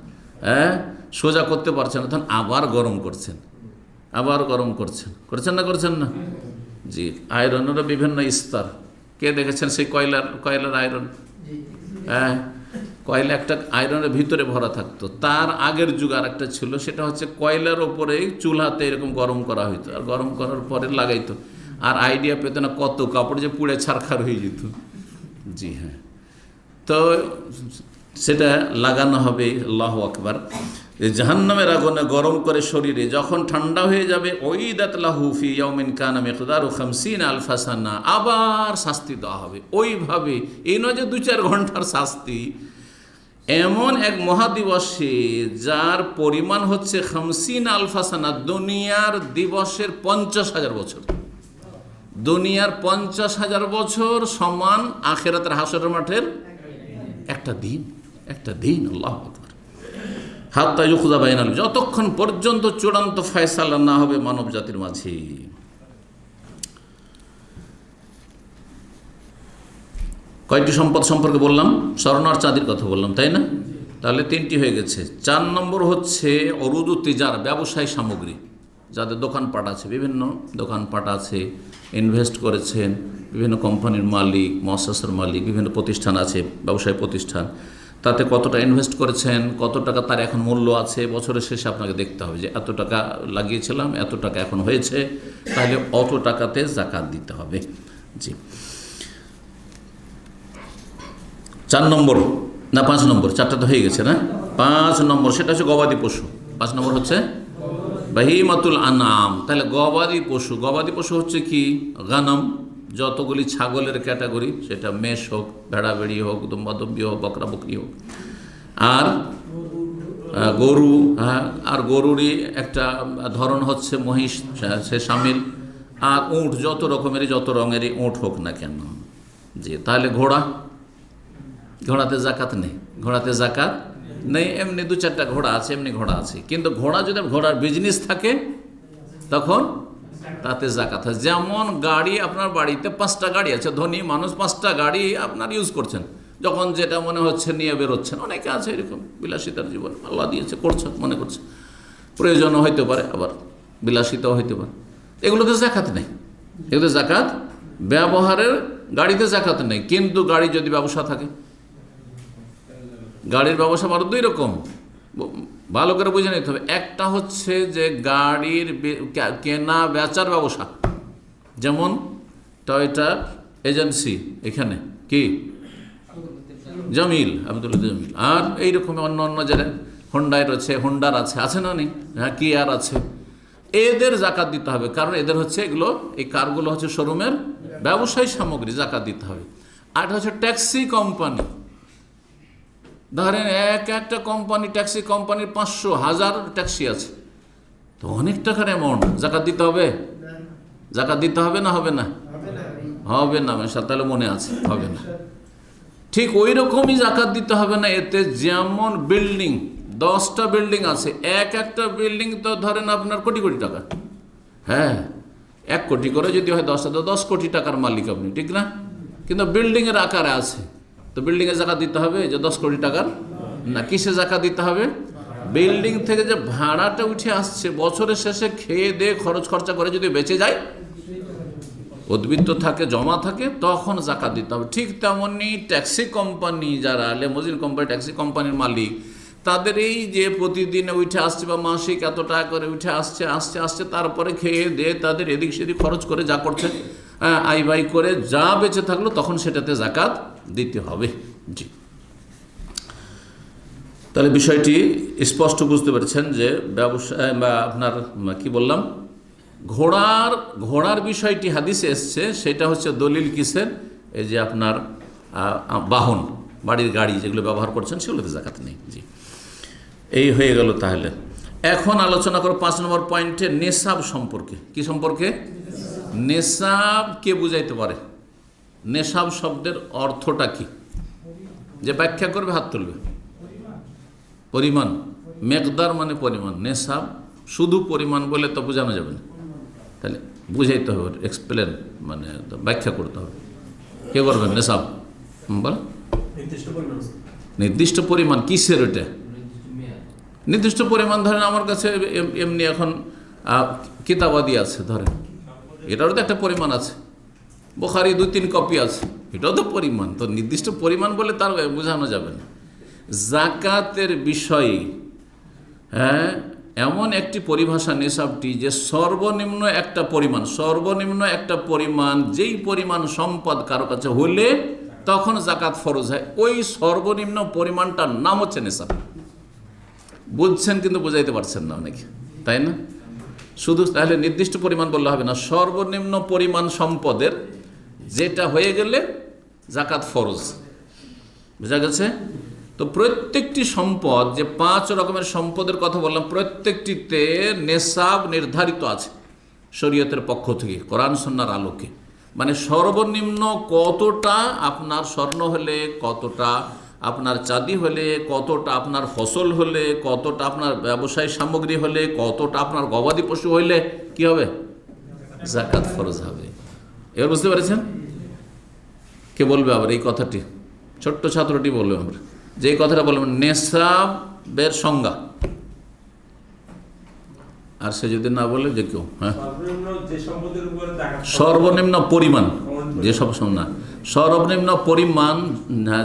হ্যাঁ, সোজা করতে পারছে না, তখন আবার গরম করছেন করছেন না? জি, আয়রনেরও বিভিন্ন স্তর। কে দেখেছেন সেই কয়লার আয়রন? হ্যাঁ, কয়লা একটা আয়রনের ভিতরে ভরা থাকতো। তার আগের যুগ আর একটা ছিল, সেটা হচ্ছে কয়লার ওপরে চুলাতে এরকম গরম করা হইতো, আর গরম করার পরে লাগাইতো, আর আইডিয়া পেত না কত কাপড় যে পুড়ে ছারখার হয়ে যেত। জি হ্যাঁ, তো সেটা লাগানো হবে। আল্লাহু আকবার। জাহান্নামের আগুনে গরম করে শরীরে যখন ঠান্ডা হয়ে যাবে, ওইদাত লাহু ফি ইয়াউমিন কানা মিকদারু 50 আলফা সানা, আবার শাস্তি দেওয়া হবে ওইভাবে। এই নয় যে 2-4 ঘন্টার শাস্তি, এমন এক মহাদিবসে যার পরিমাণ হচ্ছে 50 আলফা সানা, দুনিয়ার দিবসের 50,000 বছর। দুনিয়ার 50,000 বছর সমান আখিরাতের হাসরের মাঠের একটা দিন। আল্লাহু আকবার। হাত্তা ইউখযা বাইনাল, যতক্ষণ পর্যন্ত চূড়ান্ত ফয়সালা না হবে মানব জাতির মাঝে। কয়টি সম্পদ সম্পর্কে বললাম? স্বর্ণ আর চাঁদির কথা বললাম, তাই না? তাহলে 3টি হয়ে গেছে। 4 নম্বর হচ্ছে অরুদু তিজার, ব্যবসায়ী সামগ্রী, যাদের দোকানপাট আছে, বিভিন্ন দোকানপাট আছে, ইনভেস্ট করেছেন, বিভিন্ন কোম্পানির মালিক, মুআসসাসার মালিক, বিভিন্ন প্রতিষ্ঠান আছে, ব্যবসায়ী প্রতিষ্ঠান, তাতে কতটা ইনভেস্ট করেছেন, কত টাকা তার এখন মূল্য আছে, বছরের শেষে আপনাকে দেখতে হবে যে এত টাকা লাগিয়েছিলাম, এত টাকা এখন হয়েছে, তাহলে অত টাকাতে যাকাত দিতে হবে। জি, 4 নম্বর না 5 নম্বর? 4টা তো হয়ে গেছে না? 5 নম্বর সেটা হচ্ছে গবাদি পশু। 5 নম্বর হচ্ছে বাহিমাতুল আনাম। তাহলে গবাদি পশু হচ্ছে কি? গানাম, যতগুলি ছাগলের ক্যাটাগরি, সেটা মেষ হোক, ভেড়া ভেড়ি হোক, দুম্বাদম্বি হোক, বকরা বকরি হোক, আর গরু। হ্যাঁ, আর গরুরই একটা ধরন হচ্ছে মহিষ, সে শামিল, আর উঁট, যত রকমেরই যত রঙেরই উঁট হোক না কেন। জি, তাহলে ঘোড়াতে জাকাত নেই। এমনি 2-4টা ঘোড়া আছে, এমনি ঘোড়া আছে, কিন্তু যদি ঘোড়ার বিজনেস থাকে তখন তাতে জাকাত হয়। যেমন গাড়ি, আপনার বাড়িতে 5টা গাড়ি আছে, ধনী মানুষ 5টা গাড়ি আপনার ইউজ করছেন, যখন যেটা মনে হচ্ছে নিয়ে বেরোচ্ছেন। অনেকে আছে এরকম, বিলাসিতার জীবন আল্লাহ দিয়েছে, মনে করছে, প্রয়োজনও হইতে পারে, আবার বিলাসিতাও হইতে পারে। এগুলোতে জাকাত নেই, এগুলো জাকাত, ব্যবহারের গাড়িতে জাকাত নেই। কিন্তু গাড়ি যদি ব্যবসা থাকে, গাড়ির ব্যবসা আরও দুই রকম, ভালো করে বুঝে নিতে হবে। একটা হচ্ছে যে গাড়ির কেনা বেচার ব্যবসা, যেমন টয়োটার এজেন্সি, এখানে কি জমিল, আব্দুল জমিল, আর এইরকম অন্য অন্য যারা হোন্ডার আছে না নেই, হ্যাঁ কিয়ার আছে, এদের জাকাত দিতে হবে, কারণ এদের হচ্ছে এগুলো, এই কারগুলো হচ্ছে শোরুমের ব্যবসায়ী সামগ্রী, জাকাত দিতে হবে। আর হচ্ছে ট্যাক্সি কোম্পানি, ধরেন একটা কোম্পানি, ট্যাক্সি কোম্পানির 500,000 ট্যাক্সি আছে, তো অনেক টাকার অ্যামাউন্ট, জাকাত দিতে হবে? জাকাত দিতে হবে না হবে না? হবে না, তাহলে মনে আছে হবে না। ঠিক ওই রকমই জাকাত দিতে হবে না এতে, যেমন বিল্ডিং, 10টা বিল্ডিং আছে, একটা বিল্ডিং তো ধরেন আপনার কোটি কোটি টাকা, হ্যাঁ 1 কোটি করে যদি হয় 10টা, তো 10 কোটি টাকার মালিক আপনি, ঠিক না? কিন্তু বিল্ডিংয়ের আকারে আছে, তো বিল্ডিংয়ে জাকাত দিতে হবে যে 10 কোটি টাকার না? কিসে জাকাত দিতে হবে? বিল্ডিং থেকে যে ভাড়াটা উঠে আসছে, বছরের শেষে খেয়ে দিয়ে খরচ খরচা করে যদি বেঁচে যায়, উদ্বৃত্ত থাকে, জমা থাকে, তখন জাকাত দিতে হবে। ঠিক তেমনি ট্যাক্সি কোম্পানি, যারা লেমোজিন কোম্পানি, ট্যাক্সি কোম্পানির মালিক, তাদের এই যে প্রতিদিনে উঠে আসছে বা মাসিক এত টাকা করে উঠে আসছে, তারপরে খেয়ে দিয়ে তাদের এদিক সেদিক খরচ করে যা করছে, আয় ব্যয় করে যা বেঁচে থাকলো, তখন সেটাতে জাকাত দিতে হবে। জি, তাহলে বিষয়টি স্পষ্ট বুঝতে পেরেছেন যে ব্যবসায় বা আপনার কি বললাম, ঘোড়ার বিষয়টি হাদিসে এসছে, সেটা হচ্ছে দলিল কিসের? এই যে আপনার বাহন, বাড়ির গাড়ি যেগুলো ব্যবহার করছেন, সেগুলোতে জাকাত নেই। জি, এই হয়ে গেল। তাহলে এখন আলোচনা করো 5 নম্বর পয়েন্টে নেশাব সম্পর্কে। কি সম্পর্কে? নেশাব কে বুঝাইতে পারে? নেশাব শব্দের অর্থটা কি? যে ব্যাখ্যা করবে হাত তুলবে। পরিমাণ, মেকদার মানে পরিমাণ। নেশাব শুধু পরিমাণ বলে তো বোঝানো যাবে না, তাহলে বুঝাইতে হবে, এক্সপ্লেন মানে ব্যাখ্যা করতে হবে। কে করবেন নেশাব? বল, নির্দিষ্ট পরিমাণ কিসের? ওটা নির্দিষ্ট পরিমাণ, ধরেন আমার কাছে এমনি এখন কিতাবাদি আছে, ধরেন এটারও তো একটা পরিমাণ আছে, বুখারী 2-3 কপি আছে, এটাও তো পরিমাণ। তো নির্দিষ্ট পরিমাণ বলে তার বোঝানো যাবে না। জাকাতের বিষয়ে হ্যাঁ এমন একটি পরিভাষা নেশাবটি, যে সর্বনিম্ন একটা পরিমাণ, যেই পরিমাণ সম্পদ কারো কাছে হলে তখন জাকাত ফরজ হয়, ওই সর্বনিম্ন পরিমাণটার নাম হচ্ছে নেশাব। বুঝছেন কিন্তু বুঝাইতে পারছেন না অনেকে, তাই না? শুধু তাহলে নির্দিষ্ট পরিমাণ বললে হবে না, সর্বনিম্ন পরিমাণ সম্পদের যেটা হয়ে গেলে জাকাত ফরজ। বুঝা গেছে? তো প্রত্যেকটি সম্পদ, যে 5 রকমের সম্পদের কথা বললাম, প্রত্যেকটিতে নেশাব নির্ধারিত আছে শরীয়তের পক্ষ থেকে, কোরআন সুন্নাহর আলোকে। মানে সর্বনিম্ন কতটা আপনার স্বর্ণ হলে, কতটা আপনার চাঁদি হলে, কতটা আপনার ফসল হলে, কতটা আপনার ব্যবসায়ী সামগ্রী হলে, কতটা আপনার গবাদি পশু হইলে কি হবে? জাকাত ফরজ হবে। এবার বুঝতে পেরেছেন? কে বলবে আবার এই কথাটি? ছোট্ট ছাত্রটি বলবে আমরা যে এই কথাটা বলবেন, নেশাবের সংজ্ঞা। আর সে যদি না বলে যে কেউ, হ্যাঁ সর্বনিম্ন পরিমাণ, যেসব না সর্বনিম্ন পরিমাণ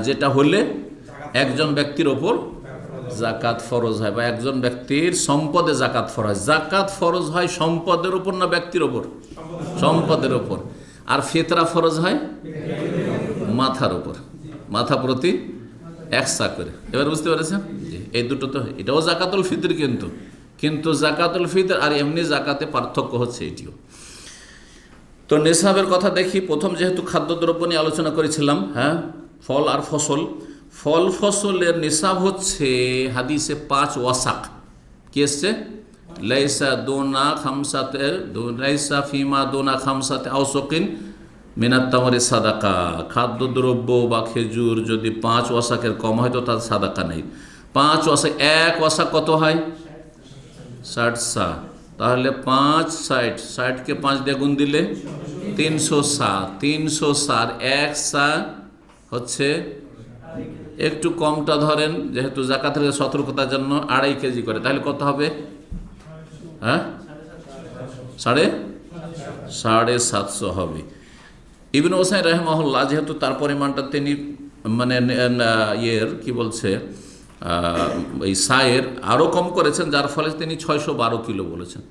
যেটা হলে একজন ব্যক্তির ওপর জাকাত ফরজ হয়, বা একজন ব্যক্তির সম্পদে জাকাত ফরজ হয়। জাকাত ফরজ হয় সম্পদের উপর না ব্যক্তির ওপর? সম্পদের ওপর। আর ফিতরা ফরজ হয় মাথার উপর, মাথা প্রতি 1 সা করে। এবার বুঝতে পেরেছেন? এই দুটো তো, এটাও জাকাতুল ফিতর, কিন্তু জাকাতুল ফিতর আর এমনি জাকাতে পার্থক্য হচ্ছে এটিও। তো নেশাবের কথা দেখি। প্রথম যেহেতু খাদ্যদ্রব্য নিয়ে আলোচনা করেছিলাম, হ্যাঁ ফল আর ফসল, ফল ফসলের নেশাব হচ্ছে হাদিসে 5 ওয়াসাক। কি এসছে? লাইসা দোনা খামসাতে, লাইসা ফিমা দোনা খামসাতে আওসকিন মিনাত তামারি সাদাকা। খাদ্যদ্রব্য বা খেজুর যদি 5 ওয়াসাকের কম হয় তো তার সাদাকা নেই। 5 ওয়াসাক, 1 ওয়াসাক কত হয়? 60 সা। তাহলে 5 60কে 5 দিয়ে গুণ দিলে 300 সা। 300 সার 1 সা হচ্ছে, একটু কমটা ধরেন যেহেতু জাকাতের সতর্কতার জন্য 2.5 কেজি করে, তাহলে কত হবে? হ্যাঁ 750 হবে। ইবনে ওসাইন রাহিমাহুল্লাহ যেহেতু তার পরিমাণটা তিনি মানে কি বলছে এই সায়ের আরও কম করেছেন, যার ফলে তিনি 612 কিলো বলেছেন।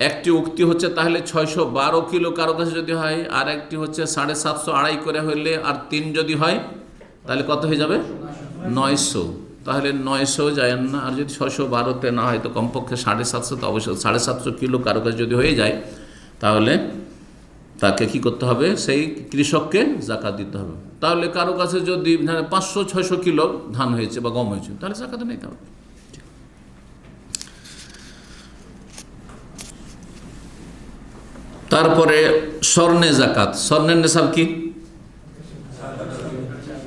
একটি উক্তি হচ্ছে তাহলে 612 কিলো কারো কাছে যদি হয়, আর একটি হচ্ছে 750 আড়াই করে হইলে, আর 3 যদি হয় তাহলে কত হয়ে যাবে? 900। তাহলে 900 যায় না, আর যদি 612-তে না হয় তো কমপক্ষে 750, তো অবশ্যই 750 কিলো কারো কাছে যদি হয়ে যায় তাহলে তাকে কি করতে হবে? সেই কৃষককে জাকাত দিতে হবে। তাহলে কারো কাছে যদি 500-600 কিলো ধান হয়েছে বা গম হয়েছে তাহলে জাকাত নিতে হবে। তারপরে স্বর্ণে জাকাত। স্বর্ণের নেশাব কি?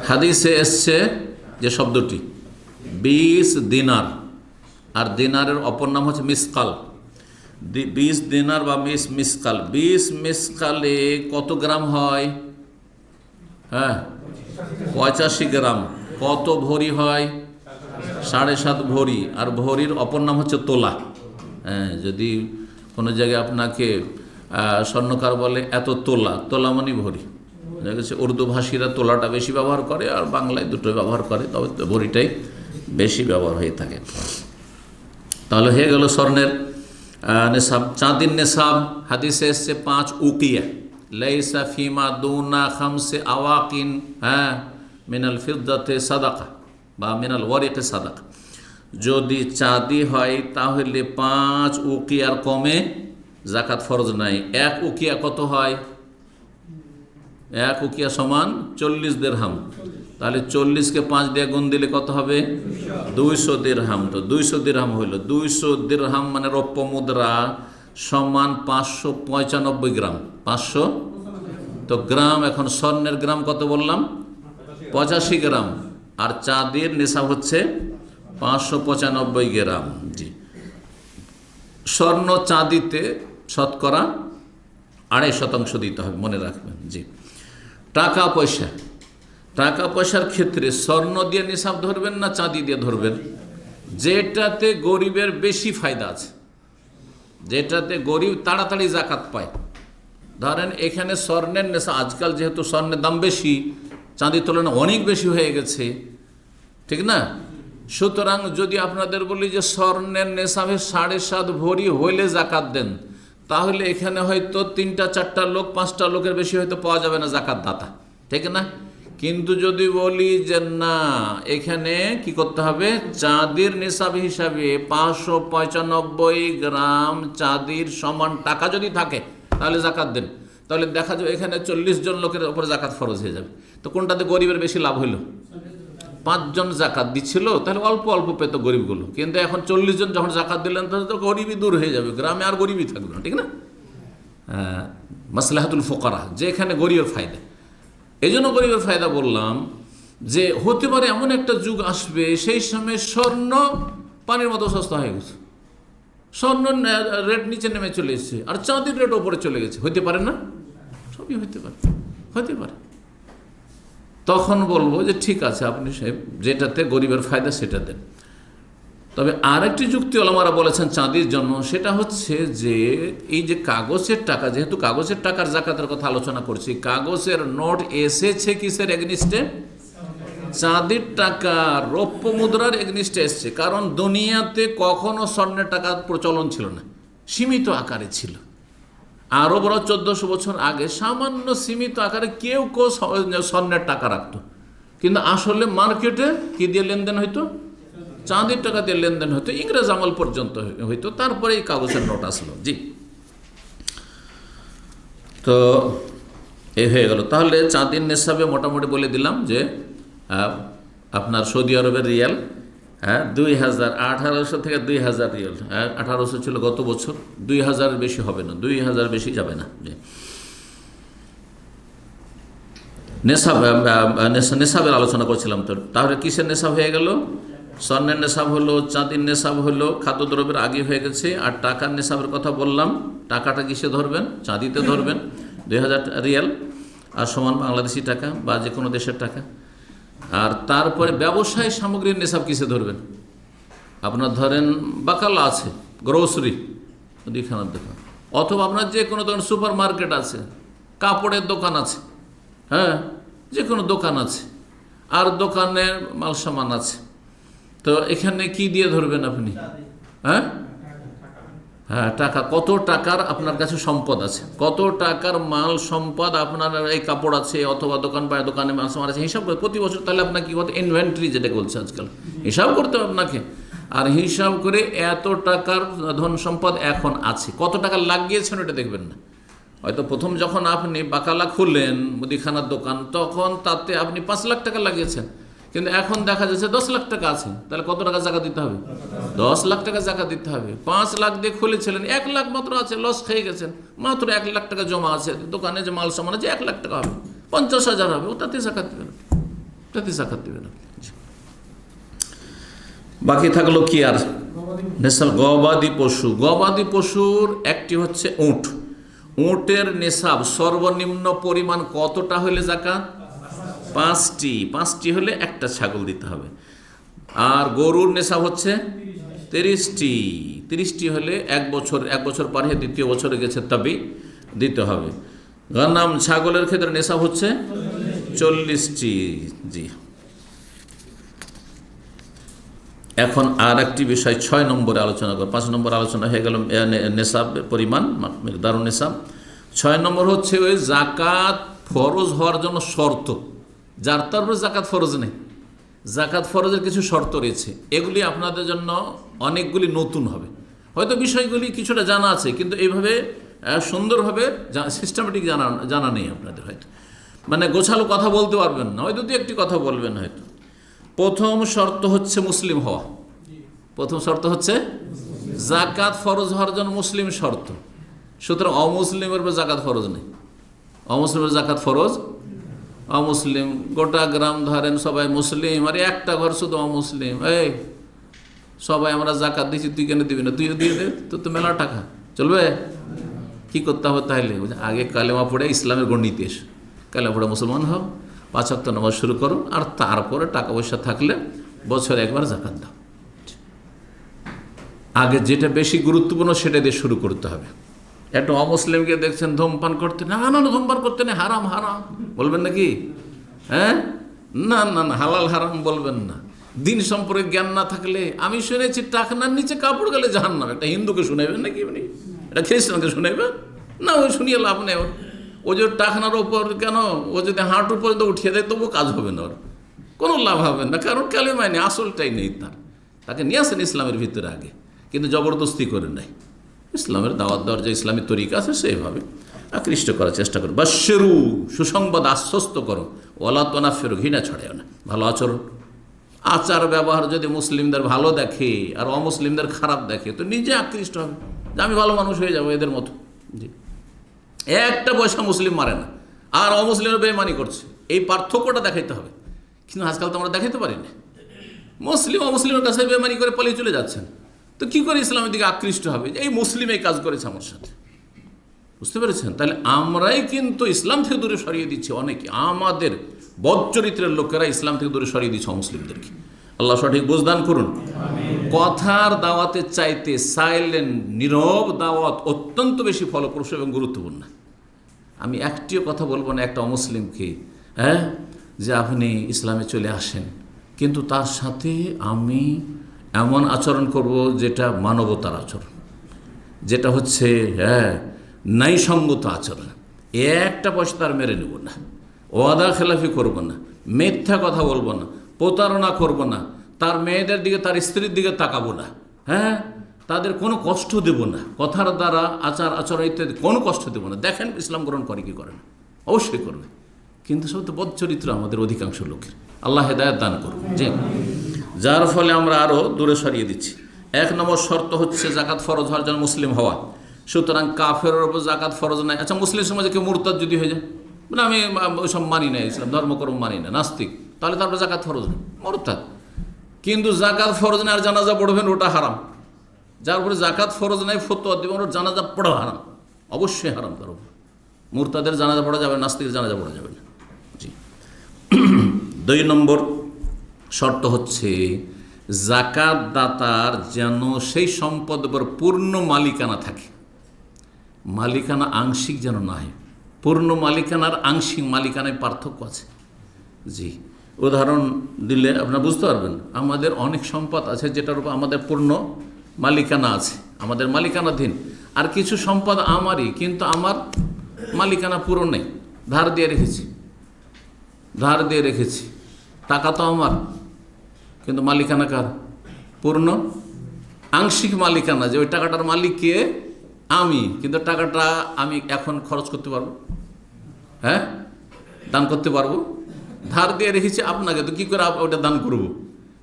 হাদিসে এসছে যে শব্দটি 20 দিনার, আর দিনারের অপর নাম হচ্ছে মিসকাল। 20 দিনার বা মিসকাল। 20 মিসকালে কত গ্রাম হয়? হ্যাঁ, 85 গ্রাম। কত ভরি হয়? 7.5 ভরি। আর ভরির অপর নাম হচ্ছে তোলা। হ্যাঁ, যদি কোনো জায়গায় আপনাকে স্বর্ণকার বলে এত তোলা, তোলা মানে ভরি। দেখেছে উর্দু ভাষীরা তোলাটা বেশি ব্যবহার করে, আর বাংলায় দুটো ব্যবহার করে, তবে ভরিটাই বেশি ব্যবহার হয়ে থাকে। তাহলে হয়ে গেল স্বর্ণের নেশাব। চাঁদির নেশাব হাদিসে এসছে 5 উকিয়া। লাইসা ফিমা দুনা খামসে আওয়াকিন, হ্যাঁ, মিনাল ফিদ্দাতে সাদাকা বা মিনাল ওয়ারিকে সাদাকা। যদি চাঁদি হয় তাহলে 5 উকিয়ার কমে জাকাত ফরজ নাই। 1 উকিয়া কত হয়? 1 উকিয়া সমান 40 দিরহাম। তাহলে 40-কে 5 দিয়ে গুণ দিলে কত হবে? 200 দিরহাম। তো 200 দিরহাম হইল। 200 দিরহাম মানে রৌপ্য মুদ্রা সমান 595 গ্রাম। 500 তো গ্রাম। এখন স্বর্ণের গ্রাম কত বললাম? 85 গ্রাম। আর চাঁদির নেশাব হচ্ছে 595 গ্রাম। জি, স্বর্ণ চাঁদিতে শতকরা 2.5% দিতে হবে, মনে রাখবেন। জি, টাকা পয়সা। টাকা পয়সার ক্ষেত্রে স্বর্ণ দিয়ে নিসাব ধরবেন না চাঁদি দিয়ে ধরবেন? যেটাতে গরিবের বেশি ফায়দা আছে, যেটাতে গরিব তাড়াতাড়ি জাকাত পায়। ধরেন এখানে স্বর্ণের নেশা, আজকাল যেহেতু স্বর্ণের দাম বেশি, চাঁদির তুলনায় অনেক বেশি হয়ে গেছে, ঠিক না? সুতরাং যদি আপনাদের বলি যে স্বর্ণের নেশাবে 7.5 ভরি হইলে জাকাত দেন, তাহলে এখানে হয়তো 3-4 লোক 5টা লোকের বেশি হয়তো পাওয়া যাবে না জাকাত দাতা, ঠিক না? কিন্তু যদি বলি যে না, এখানে কি করতে হবে? চাঁদির নিসাব হিসাবে 595 গ্রাম চাঁদির সমান টাকা যদি থাকে তাহলে জাকাত দেন, তাহলে দেখা যাবে এখানে 40 জন লোকের উপর জাকাত ফরজ হয়ে যাবে। তো কোনটাতে গরিবের বেশি লাভ হইল? 5 জন জাকাত দিচ্ছিল, তাহলে অল্প অল্প পেত গরিবগুলো। কিন্তু এখন 40 জন যখন জাকাত দিলেন তাহলে তো গরিবই দূর হয়ে যাবে, গ্রামে আর গরিবই থাকবে না, ঠিক না? মাসলাহাতুল ফুকারা, যে এখানে গরিবের ফায়দা। এই জন্য গরিবের ফায়দা বললাম যে হতে পারে এমন একটা যুগ আসবে সেই সময় স্বর্ণ পানির মতো সস্তা হয়ে গেছে, স্বর্ণ রেট নিচে নেমে চলে এসেছে, আর চাঁদির রেট ওপরে চলে গেছে। হইতে পারে না? সবই হইতে পারে, হতে পারে। তখন বলবো যে ঠিক আছে, আপনি যেটাতে গরিবের ফায়দা সেটা দেন। তবে আরেকটি যুক্তি ওলামারা বলেছেন চাঁদির জন্য, সেটা হচ্ছে যে এই যে কাগজের টাকা, যেহেতু কাগজের টাকার জাকাতের কথা আলোচনা করছি, কাগজের নোট এসেছে কিসের এগনিস্টে? চাঁদির টাকা, রৌপ্য মুদ্রার এগনিস্টে এসছে। কারণ দুনিয়াতে কখনো স্বর্ণের টাকার প্রচলন ছিল না, সীমিত আকারে ছিল। আরও বড় 1400 বছর আগে সামান্য সীমিত আকারে কেউ কেউ স্বর্ণের টাকা রাখতো, কিন্তু আসলে মার্কেটে কি দিয়ে লেনদেন হইতো? চাঁদির টাকা দিয়ে লেনদেন হতো, ইংরেজ আমল পর্যন্ত হইতো, তারপরে এই কাগজের নোট আসলো। জি, তো এই হয়ে গেল। তাহলে চাঁদির নেশাবে মোটামুটি বলে দিলাম যে আপনার সৌদি আরবের রিয়াল 2000, 1800 থেকে 2000 রিয়াল। 1800 ছিল গত বছর, 2000 বেশি হবে না, 2000 বেশি যাবে না। জি, নেশাবের আলোচনা করছিলাম। তো তাহলে কিসের নেশাব হয়ে গেল? স্বর্ণের নেশাব হলো, চাঁদির নেশাব হলো, খাদ্যদ্রব্যের আগে হয়ে গেছে। আর টাকার নেশাবের কথা বললাম, টাকাটা কিসে ধরবেন? চাঁদিতে ধরবেন। 2000 রিয়াল আর সমান বাংলাদেশি টাকা বা যে কোনো দেশের টাকা। আর তারপরে ব্যবসায় সামগ্রীর নেশাব কিসে ধরবেন? আপনার ধরেন বাকালা আছে, গ্রোসারি, মুদিখানার দোকান, অথবা আপনার যে কোনো ধরনের সুপার মার্কেট আছে, কাপড়ের দোকান আছে, হ্যাঁ, যে কোনো দোকান আছে, আর দোকানের মাল সামান আছে, তো এখানে কি দিয়ে ধরবেন আপনি? হ্যাঁ হ্যাঁ, টাকা। কত টাকার আপনার কাছে সম্পদ আছে, কত টাকার মাল সম্পদ আপনার, এই কাপড় আছে অথবা দোকানে মাল সামান আছে, হিসাব করে প্রতি বছর। তাহলে আপনার কি করতে, ইনভেন্টরি যেটা বলছে আজকাল, হিসাব করতে হবে আপনাকে। আর হিসাব করে এত টাকার ধন সম্পদ এখন আছে, কত টাকা লাগিয়েছেন ওটা দেখবেন না। হয়তো প্রথম যখন আপনি বাকালা খুললেন মুদিখানার দোকান, তখন তাতে আপনি 5 লাখ টাকা লাগিয়েছেন, কিন্তু এখন দেখা যাচ্ছে 10 লাখ টাকা আছে। তাহলে কত টাকা জাকাত দিতে হবে? 10 লাখ টাকা জাকাত দিতে হবে। 5 লাখ দিয়ে খুলেছিলেন, 1 লাখ মাত্র আছে, লস খেয়ে গেছেন। মাত্র 1 লাখ টাকা জমা আছে দোকানে, যে মাল সামান আছে 1 লাখ টাকা হবে, 50,000 হবে, ওটাতে জাকাত দেবেন, ওটাতে জাকাত দেবেন। বাকি থাকলো কি আর? নেশাল গবাদি পশু। গবাদি পশুর একটি হচ্ছে উট। উটের নেশাব সর্বনিম্ন পরিমাণ কতটা হলে জাকাত? 5টি হলে একটা ছাগল দিতে হবে। আর গরুর নেশাব হচ্ছে 30টি হলে 1 বছর পার হয়ে 2য় বছরে গেছে তবেই দিতে হবে। গানাম ছাগলের ক্ষেত্রে নেশাব হচ্ছে 40টি। জি, এখন আর একটি বিষয় 6 নম্বরে আলোচনা করব। 5 নম্বর আলোচনা হয়ে গেল নেশাব পরিমাণ, দারুণ নেশাব। 6 নম্বর হচ্ছে ওই জাকাত ফরজ হওয়ার জন্য শর্ত, যার তার উপরে জাকাত ফরজ নেই। জাকাত ফরজের কিছু শর্ত রয়েছে, এগুলি আপনাদের জন্য অনেকগুলি নতুন হবে। হয়তো বিষয়গুলি কিছুটা জানা আছে, কিন্তু এইভাবে সুন্দরভাবে সিস্টেমেটিক জানা নেই আপনাদের, হয়তো মানে গোছালো কথা বলতে পারবেন না, হয়তো 2-1টি কথা বলবেন হয়তো। প্রথম শর্ত হচ্ছে মুসলিম হওয়া। প্রথম শর্ত হচ্ছে জাকাত ফরজ হওয়ার জন্য মুসলিম শর্ত। সুতরাং অমুসলিমের উপর জাকাত ফরজ নেই। অমুসলিমের জাকাত ফরজ, অমুসলিম গোটা গ্রাম ধরেন সবাই মুসলিম, আর একটা ঘর শুধু অমুসলিম, এই সবাই আমরা জাকাত দিচ্ছি, তুই কেন দিবি না? তুইও দিয়ে দে, তোর তো মেলা টাকা, চলবে? কি করতে হবে তাহলে? আগে কালেমা পড়ে ইসলামের গণ্ডিতে এসো, কালেমা পড়ে মুসলমান হও, 5 ওয়াক্ত নামাজ শুরু করো, আর তারপরে টাকা পয়সা থাকলে বছরে একবার জাকাত দাও। আগে যেটা বেশি গুরুত্বপূর্ণ সেটা দিয়ে শুরু করতে হবে। একটা অমুসলিমকে দেখছেন ধূমপান করতে, না ধূমপান করতে নেই, হারাম বলবেন নাকি? হ্যাঁ, না হালাল হারাম বলবেন না। দিন সম্পর্কে জ্ঞান না থাকলে, আমি শুনেছি টাকনার নিচে কাপড় গেলে জাহান্নাম। একটা হিন্দুকে শুনাইবেন নাকি আপনি? এটা খ্রিস্টানকে শুনাইবেন না? ওই শুনিয়ে লাভ নেই। ও যে টাকনার ওপর কেন, ও যদি হাঁটু পর্যন্ত উঠিয়ে দেয় তবু কাজ হবে না, ওর কোনো লাভ হবে না, কারণ কালেমাই নেই, আসলটাই নেই তার। তাকে নিয়ে আসেন ইসলামের ভিতরে আগে, কিন্তু জবরদস্তি করে নেয়। ইসলামের দাওয়াত দেওয়ার যে ইসলামী তরিকা আছে সেইভাবে আকৃষ্ট করার চেষ্টা করো। বাশশিরু, সুসংবাদ আশ্বস্ত করো। ওয়ালা তুনাফিরু, ঘৃণা ছড়ায় না, ভালো আচরণ। আচার ব্যবহার যদি মুসলিমদের ভালো দেখে আর অমুসলিমদের খারাপ দেখে, তো নিজে আকৃষ্ট হবে যে আমি ভালো মানুষ হয়ে যাবো এদের মতো। জি, একটা পয়সা মুসলিম মারে না, আর অমুসলিমের বেঈমানি করছে, এই পার্থক্যটা দেখাইতে হবে। কিন্তু আজকাল তো আমরা দেখাইতে পারি না। মুসলিম অমুসলিমের কাছে বেঈমানি করে পালিয়ে চলে যাচ্ছেন, তো কী করে ইসলামের দিকে আকৃষ্ট হবে? এই মুসলিম এই কাজ করেছে আমার সাথে, বুঝতে পেরেছেন? তাহলে আমরাই কিন্তু ইসলাম থেকে দূরে সরিয়ে দিচ্ছি অনেকে, আমাদের বদচরিত্রের লোকেরা ইসলাম থেকে দূরে সরিয়ে দিচ্ছে মুসলিমদেরকে। আল্লাহ সঠিক বুঝদান করুন। কথার দাওয়াতের চাইতে সাইলেন্ট, নীরব দাওয়াত অত্যন্ত বেশি ফলপ্রসূ এবং গুরুত্বপূর্ণ। আমি একটিও কথা বলবো না একটা অমুসলিমকে, যে আপনি ইসলামে চলে আসেন, কিন্তু তার সাথে আমি এমন আচরণ করব যেটা মানবতার আচরণ, যেটা হচ্ছে ন্যায়সঙ্গত আচরণ। একটা পয়সা তার মেরে নেব না, ওয়াদা খেলাফি করব না, মিথ্যা কথা বলবো না, প্রতারণা করব না, তার মেয়েদের দিকে তার স্ত্রীর দিকে তাকাবো না, তাদের কোনো কষ্ট দেব না, কথার দ্বারা আচরণ ইত্যাদি কোনো কষ্ট দেব না। দেখেন ইসলাম গ্রহণ করে কি করে না, অবশ্যই করবে, কিন্তু সব তো বদচরিত্র আমাদের অধিকাংশ লোকের। আল্লাহ হেদায়েত দান করুন। জি, যার ফলে আমরা আরও দূরে সরিয়ে দিচ্ছি। 1 নম্বর শর্ত হচ্ছে জাকাত ফরজ হওয়ার জন্য মুসলিম হওয়া। সুতরাং কাফেরের উপর জাকাত ফরজ নাই। আচ্ছা, মুসলিম সমাজে কেউ মুরতাদ যদি হয়ে যায়, মানে আমি ওইসব মানি না, ইসলাম ধর্মকর্ম মানি না, নাস্তিক, তাহলে তারপর জাকাত ফরজ নেই, মুরতাদ। কিন্তু জাকাত ফরজ নেই আর জানাজা পড়বেন, ওটা হারাম। যার উপরে জাকাত ফরজ নাই ফতোয়া দেবেন, ওর জানাজা পড়া হারাম, অবশ্যই হারাম তার উপর। মুরতাদের জানাজা পড়া যাবে, নাস্তিকের জানাজা পড়া যাবে না। জি। 2 নম্বর শর্ত হচ্ছে জাকাত দাতার যেন সেই সম্পদের উপর পূর্ণ মালিকানা থাকে। মালিকানা আংশিক যেন না হয়, পূর্ণ মালিকানার আংশিক মালিকানায় পার্থক্য আছে। জি, উদাহরণ দিলে আপনারা বুঝতে পারবেন। আমাদের অনেক সম্পদ আছে যেটার উপর আমাদের পূর্ণ মালিকানা আছে, আমাদের মালিকানাধীন। আর কিছু সম্পদ আমারই, কিন্তু আমার মালিকানা পুরো নেই, ধার দিয়ে রেখেছি। টাকা তো আমার, কিন্তু মালিকানা কার? পূর্ণ আংশিক মালিকানা, যে ওই টাকাটার মালিক কে? আমি, কিন্তু টাকাটা আমি এখন খরচ করতে পারবো? হ্যাঁ, দান করতে পারবো? ধার দিয়ে রেখেছি আপনাকে, তো কী করে ওটা দান করব?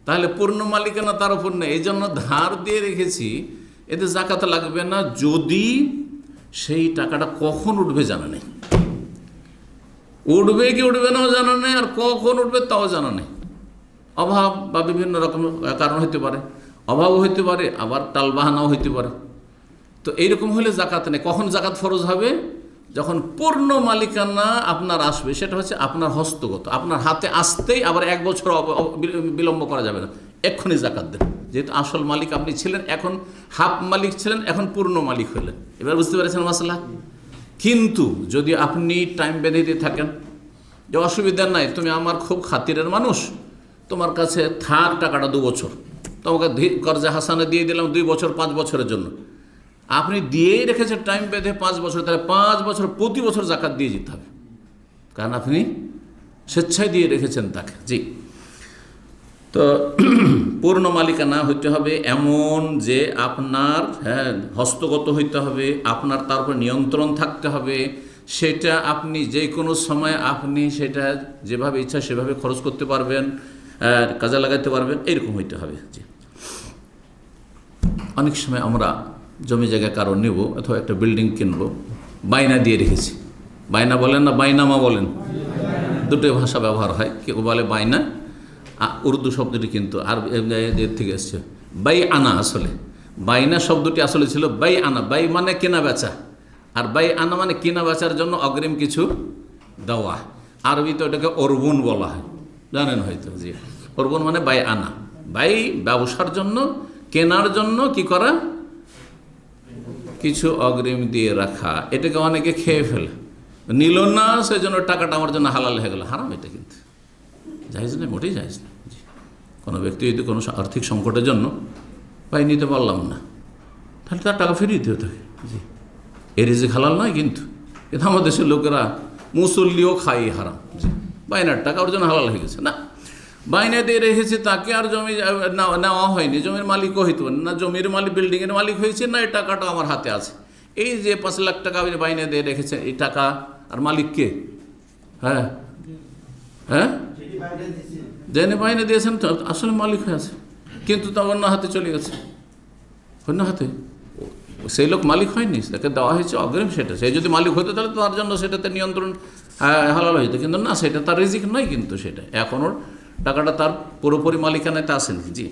তাহলে পূর্ণ মালিকানা তার উপর নেই। এই জন্য ধার দিয়ে রেখেছি, এতে জাকাত লাগবে না যদি সেই টাকাটা কখন উঠবে জানা নেই। উঠবে কি উঠবে নাও জানা নেই, আর কখন উঠবে তাও জানা নেই। অভাব বা বিভিন্ন রকম কারণ হইতে পারে, অভাবও হইতে পারে, আবার টালবাহানাও হইতে পারে। তো এইরকম হলে জাকাত নেই। কখন জাকাত ফরজ হবে? যখন পূর্ণ মালিকানা আপনার আসবে, সেটা হচ্ছে আপনার হস্তগত, আপনার হাতে আসতেই আবার 1 বছর বিলম্ব করা যাবে না, এক্ষুনি জাকাত দেন। যেহেতু আসল মালিক আপনি ছিলেন, এখন হাফ মালিক ছিলেন, এখন পূর্ণ মালিক হলেন। এবার বুঝতে পেরেছেন মাসলা? কিন্তু যদি আপনি টাইম বেঁধে দিয়ে থাকেন যে অসুবিধা নাই, তুমি আমার খুব খাতিরের মানুষ, তোমার কাছে থাক টাকাটা 2 বছর, তোমাকে কর্জা হাসানে দিয়ে দিলাম 2 বছর 5 বছরের জন্য, আপনি দিয়েই রেখেছেন টাইম বেঁধে 5 বছর, তাহলে 5 বছর প্রতি বছর জাকাত দিয়ে যেতে হবে, কারণ আপনি স্বেচ্ছায় দিয়ে রেখেছেন তাকে। জি, তো পূর্ণ মালিকানা হইতে হবে এমন যে আপনার হস্তগত হইতে হবে, আপনার তার উপর নিয়ন্ত্রণ থাকতে হবে, সেটা আপনি যে কোনো সময় আপনি সেটা যেভাবে ইচ্ছা সেভাবে খরচ করতে পারবেন, কাজে লাগাতে পারবেন, এরকম হইতে হবে। জি, অনেক সময় আমরা জমি জায়গা কারো নেব অথবা একটা বিল্ডিং কিনবো, বায়না দিয়ে রেখেছি। বায়না বলেন না বাইনামা বলেন, দুটোই ভাষা ব্যবহার হয়। কেউ বলে বায়না, উর্দু শব্দটি কিন্তু আর এর থেকে এসছে বাই আনা। আসলে বাইনা শব্দটি আসলে ছিল বাই আনা। বাই মানে কেনা বেচা, আর বাই আনা মানে কেনা বেচার জন্য অগ্রিম কিছু দেওয়া। আরবিতে ওটাকে অর্বুন বলা হয়, জানেন হয়তো। জি, অর্বুন মানে বাই আনা, বাই ব্যবসার জন্য, কেনার জন্য কি করা, কিছু অগ্রিম দিয়ে রাখা। এটাকে অনেকে খেয়ে ফেলে, নিল না, সেই জন্য টাকাটা আমার জন্য হালাল হয়ে গেল। হারাম এটা, কিন্তু জায়েজ না, মোটেই জায়েজ না। কোনো ব্যক্তি যদি কোনো আর্থিক সংকটের জন্য পাই নিতে পারলাম না, তাহলে তার টাকা ফিরিয়ে দিতে থাকে। জি, এর রিজিক হালাল নয়, কিন্তু আমাদের দেশের লোকেরা মুসল্লিও খাই হারাম। জি, বাইনার টাকা ওর জন্য হালাল হয়ে গেছে না, বাইনা দিয়ে রেখেছে তাকে, আর জমি নেওয়া হয়নি, জমির মালিকও হইতে পারে না, জমির মালিক বিল্ডিংয়ের মালিক হয়েছে না, এই টাকাটা আমার হাতে আছে। এই যে 5 লাখ টাকা আপনি বাইনা দিয়ে রেখেছেন, এই টাকা আর মালিক কে? হ্যাঁ, জেনে বাইনা দিয়েছেন তো আসলে মালিক হয়ে আছে, কিন্তু তা অন্য হাতে চলে গেছে, অন্য হাতে। সেই লোক মালিক হয়নি, তাকে দেওয়া হয়েছে অগ্রিম। সেটা সে যদি মালিক হতো তাহলে তার জন্য সেটাতে নিয়ন্ত্রণ হালাল হইতো, কিন্তু না, সেটা তার রিজিক নয়। কিন্তু সেটা এখনও টাকাটা তার পুরোপুরি মালিকানাতে আসেনি। জি,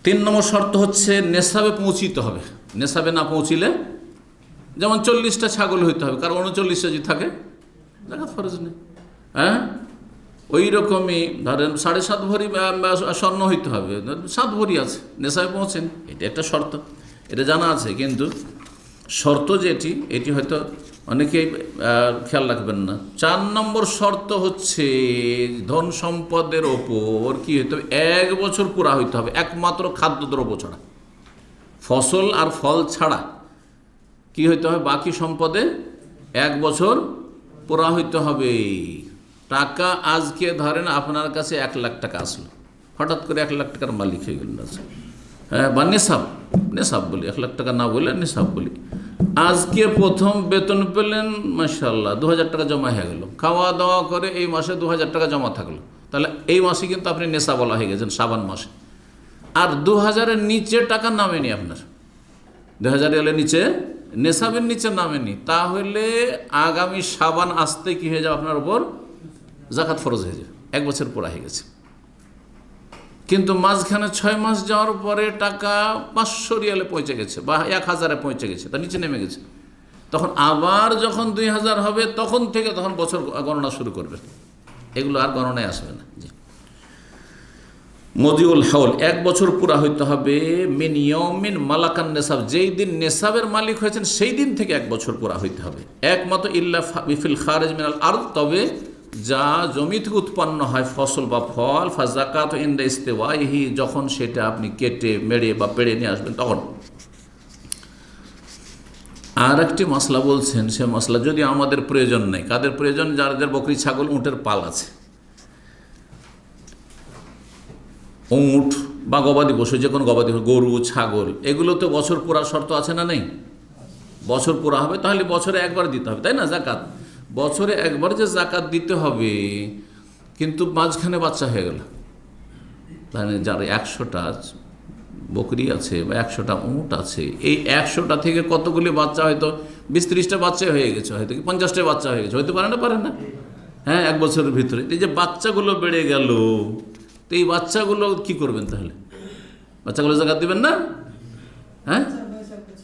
3 নম্বর শর্ত হচ্ছে নেশাবে পৌঁছিতে হবে। নেশাবে না পৌঁছিলে, যেমন 40টা ছাগল হইতে হবে, কারণ 39টা যদি থাকে জাকাত ফরজ নেই। হ্যাঁ, ওই রকমই ধরেন 7.5 ভরি স্বর্ণ হইতে হবে, 7 ভরি আছে, নেশাবে পৌঁছেন, এটা একটা শর্ত, এটা জানা আছে। কিন্তু শর্ত যেটি, এটি হয়তো অনেকেই খেয়াল রাখবেন না। 4 নম্বর শর্ত হচ্ছে ধন সম্পদের ওপর কি হইতে হবে, 1 বছর পুরা হইতে হবে, একমাত্র খাদ্যদ্রব্য ছাড়া, ফসল আর ফল ছাড়া কি হইতে হবে, বাকি সম্পদে 1 বছর পুরা হইতে হবে। টাকা আজকে ধরেন আপনার কাছে 1 লাখ টাকা আসলো, হঠাৎ করে 1 লাখ টাকার মালিক হয়ে গেলেন, হ্যাঁ, বা নেশাব বলি, 1 লাখ টাকা না বলে নেশাব বলি। আজকে প্রথম বেতন পেলেন, মাশাআল্লাহ 2000 টাকা জমা হয়ে গেল, খাওয়া দাওয়া করে এই মাসে 2000 টাকা জমা থাকলো, তাহলে এই মাসে কিন্তু আপনি নেশা বলা হয়ে গেছেন, শাবান মাসে। আর 2000-এর নিচে টাকা নামেনি আপনার, 2000 এর নিচে, নেশাবের নিচে নামেনি, তাহলে আগামী শাবান আসতে কি হয়ে যাবে, আপনার উপর জাকাত ফরজ হয়ে যাবে, 1 বছর পুরা হয়ে গেছে। কিন্তু মাঝখানে 6 মাস যাওয়ার পরে টাকা 500 রিয়ালে পৌঁছে গেছে বা 1000-এ পৌঁছে গেছে, তার নিচে নেমে গেছে, তখন আবার যখন 2000 হবে তখন বছর গণনা শুরু করবে, এগুলো আর গণনায় আসবে না। জি, মদিউল হাউল 1 বছর পুরা হইতে হবে, মিন ইয়াউমিন মালাকান নেসাব, যেই দিন নেসাবের মালিক হয়েছেন সেই দিন থেকে 1 বছর পুরা হইতে হবে, একমাত্র ইল্লা ফিল খারিজ মিনাল আরদ, তবে যা জমি থেকে উৎপন্ন হয় ফসল বা ফল, ফাযাকাতু ইনদা ইস্তিওয়াইহি, যখন সেটা আপনি কেটে মেড়ে বা পেড়ে নিয়ে আসবেন তখন। আর একটি মশলা বলছেন, সে মশলা যদি আমাদের প্রয়োজন নেই, কাদের প্রয়োজন? যাদের বকরি, ছাগল, উটের পাল আছে। উট বা গবাদি পশু, যে কোনো গবাদি পশু, গরু, ছাগল, এগুলো তো বছর পুরা শর্ত আছে না নেই? বছর পুরা হবে, তাহলে বছরে একবার দিতে হবে, তাই না? জাকাত বছরে একবার যে জাকাত দিতে হবে, কিন্তু মাঝখানে বাচ্চা হয়ে গেল, মানে যার 100টা বকরি আছে বা 100টা উট আছে, এই 100টা থেকে কতগুলি বাচ্চা, হয়তো 20-30টা বাচ্চা হয়ে গেছে, হয়তো কি 50টা বাচ্চা হয়ে গেছে, হয়তো পারে না, পারে না? হ্যাঁ, এক বছরের ভিতরে এই যে বাচ্চাগুলো বেড়ে গেল, তো এই বাচ্চাগুলো কি করবেন তাহলে? বাচ্চাগুলো জাকাত দিবেন না? হ্যাঁ,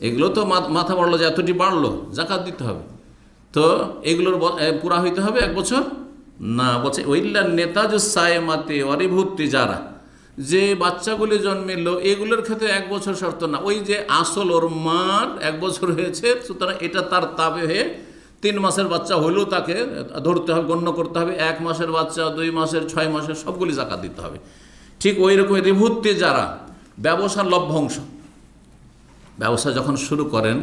এগুলো তো মাথা বাড়লো, যে এতটি বাড়লো, জাকাত দিতে হবে। তো এগুলোর পুরা হইতে হবে 1 বছর না, বলছে ওইল্লা নেতাজ সায়েমাতে অরিভূতি যারা, যে বাচ্চাগুলি জন্মিল এগুলোর ক্ষেত্রে 1 বছর শর্ত না, ওই যে আসল ওর মার 1 বছর হয়েছে, সুতরাং এটা তার তাবে হয়ে 3 মাসের বাচ্চা হলেও তাকে ধরতে হবে, গণ্য করতে হবে। 1 মাসের বাচ্চা, 2 মাসের, 6 মাসের, সবগুলি জাকাত দিতে হবে। ঠিক ওই রকম রিভূতি যারা, ব্যবসার লভ্যাংশ, ব্যবসা যখন শুরু করেন,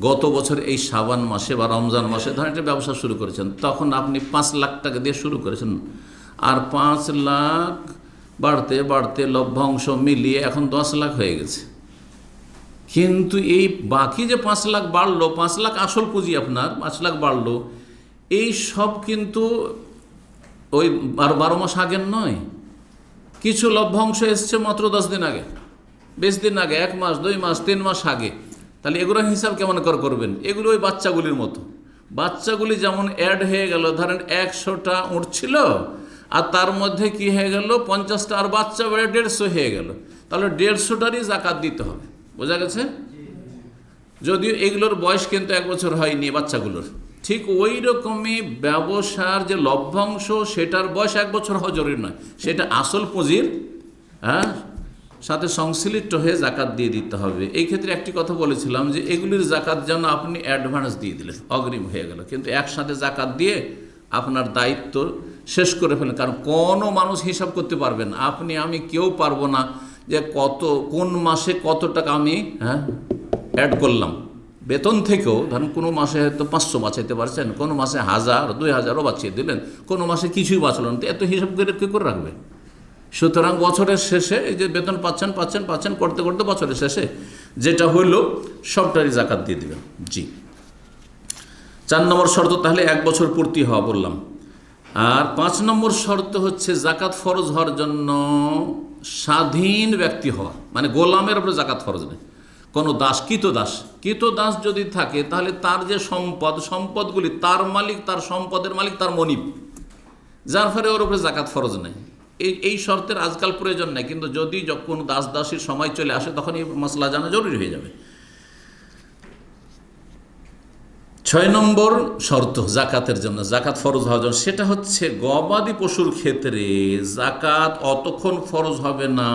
গত বছর এই শাবান মাসে বা রমজান মাসে ধরেন একটা ব্যবসা শুরু করেছেন, তখন আপনি 5 লাখ টাকা দিয়ে শুরু করেছেন, আর 5 লাখ বাড়তে বাড়তে লভ্যাংশ মিলিয়ে এখন 10 লাখ হয়ে গেছে। কিন্তু এই বাকি যে 5 লাখ বাড়লো, 5 লাখ আসল পুঁজি আপনার, 5 লাখ বাড়লো, এই সব কিন্তু ওই 12 মাস আগের নয়, কিছু লভ্যাংশ এসছে মাত্র 10 দিন আগে, 20 দিন আগে, 1 মাস, 2 মাস, 3 মাস আগে। তাহলে এগুলোর হিসাব কেমন করে করবেন? এগুলো ওই বাচ্চাগুলির মতো, বাচ্চাগুলি যেমন অ্যাড হয়ে গেল, ধরেন 100টা উঠছিল, আর তার মধ্যে কি হয়ে গেল 50টা, আর বাচ্চা বেড়ে 150 হয়ে গেল, তাহলে 150টারই জাকাত দিতে হবে। বোঝা গেছে? যদিও এগুলোর বয়স কিন্তু 1 বছর হয়নি বাচ্চাগুলোর, ঠিক ওই রকমই ব্যবসার যে লভ্যাংশ, সেটার বয়স 1 বছর হওয়া জরুরি নয়, সেটা আসল পুঁজির সাথে সংশ্লিষ্ট হয়ে জাকাত দিয়ে দিতে হবে। এই ক্ষেত্রে একটি কথা বলেছিলাম, যে এগুলির জাকাত যেন আপনি অ্যাডভান্স দিয়ে দিলেন, অগ্রিম হয়ে গেল, কিন্তু একসাথে জাকাত দিয়ে আপনার দায়িত্ব শেষ করে ফেলেন। কারণ কোনো মানুষ হিসাব করতে পারবেন না, আপনি আমি কেউ পারবো না যে কোন মাসে কত টাকা আমি অ্যাড করলাম। বেতন থেকেও ধরুন কোনো মাসে হয়তো 500 বাঁচাইতে পারছেন, কোনো মাসে 1000, 2000ও বাঁচিয়ে দিলেন, কোনো মাসে কিছুই বাঁচল না, তো এত হিসাব করে কী করে রাখবে? সুতরাং বছরের শেষে এই যে বেতন পাচ্ছেন করতে করতে বছরের শেষে যেটা হইল সবটারই জাকাত দিয়ে দিবেন। জি, 4 নম্বর শর্ত তাহলে 1 বছর পূর্তি হওয়া বললাম। আর 5 নম্বর শর্ত হচ্ছে জাকাত ফরজ হওয়ার জন্য স্বাধীন ব্যক্তি হওয়া, মানে গোলামের উপরে জাকাত ফরজ নেই। কোনো দাস, কৃতদাস যদি থাকে, তাহলে তার যে সম্পদগুলি তার মালিক, তার সম্পদের মালিক তার মনিব, যার ফলে ওর উপরে জাকাত ফরজ নেই। এই শর্তের আজকাল প্রয়োজন নেই, কিন্তু যদি যখন দাস দাসীর সময় চলে আসে, তখন এই মশলা জানা জরুরি হয়ে যাবে। 6 নম্বর শর্ত জাকাতের জন্য, জাকাত ফরজ হওয়ার জন্য, সেটা হচ্ছে গবাদি পশুর ক্ষেত্রে জাকাত অতক্ষণ ফরজ হবে না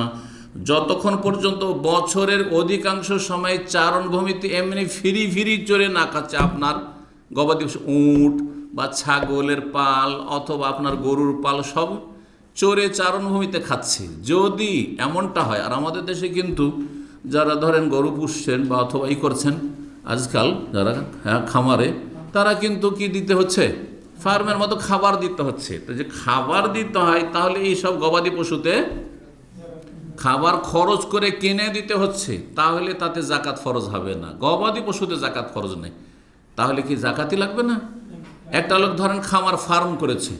যতক্ষণ পর্যন্ত বছরের অধিকাংশ সময় চারণভূমিতে এমনি ফিরি চড়ে না খাচ্ছে আপনার গবাদি পশু, উট বা ছাগলের পাল অথবা আপনার গরুর পাল, সব চড়ে চারণভূমিতে খাচ্ছে। যদি এমনটা হয়, আর আমাদের দেশে কিন্তু যারা ধরেন গরু পুষছেন বা অথবা করছেন আজকাল যারা খামারে, তারা কিন্তু কি দিতে হচ্ছে, ফার্মের মতো খাবার দিতে হচ্ছে। তো যে খাবার দিতে হয়, তাহলে এই সব গবাদি পশুতে খাবার খরচ করে কিনে দিতে হচ্ছে, তাহলে তাতে জাকাত ফরজ হবে না। গবাদি পশুতে জাকাত ফরজ নেই, তাহলে কি জাকাতই লাগবে না? একটা লোক ধরেন খামার ফার্ম করেছে,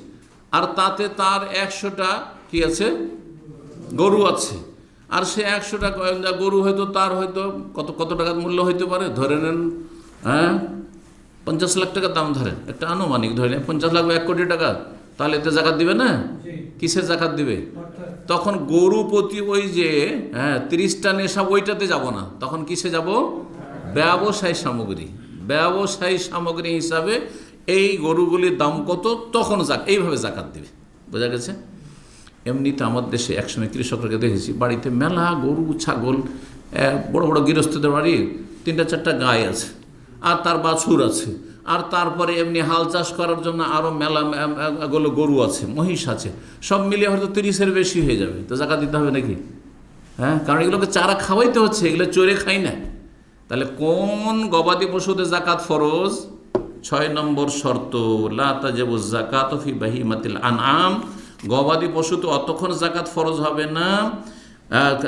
আর তাতে তার 100টা কি আছে, গরু আছে, আর সে 100টা গরু হয়তো তার হয়তো কত টাকার মূল্য হইতে পারে, ধরে নেন 50 লাখ টাকার দাম, ধরেন একটা আনুমানিক ধরে নেন 50 লাখ বা 1 কোটি টাকা, তাহলে এতে জাকাত দিবে না? কিসের জাকাত দিবে? তখন গরু প্রতি ওই যে 30টা নেশা, ওইটাতে যাব না, তখন কিসে যাব? ব্যবসায়ী সামগ্রী হিসাবে এই গরুগুলির দাম কত, তখন এইভাবে জাকাত দিবে। বোঝা গেছে? এমনিতে আমাদের দেশে একসময় কৃষকরাকে দেখেছি, বাড়িতে মেলা গরু ছাগল, বড় বড় গৃহস্থদের বাড়ি 3টা 4টা গাই আছে, আর তার বাছুর আছে, আর তারপরে এমনি হাল চাষ করার জন্য আরও মেলা গুলো গরু আছে, মহিষ আছে, সব মিলিয়ে হয়তো 30-এর বেশি হয়ে যাবে, তো জাকাত দিতে হবে নাকি? হ্যাঁ, কারণ এগুলোকে চারা খাওয়াইতে হচ্ছে, এগুলো চড়ে খাই না। তাহলে কোন গবাদি পশুতে জাকাত ফরজ? 6 নম্বর শর্ত, লা তাজিবু যাকাতু ফি বাহিমাতিল আনআম, গবাদি পশুতে অতক্ষণ জাকাত ফরজ হবে না,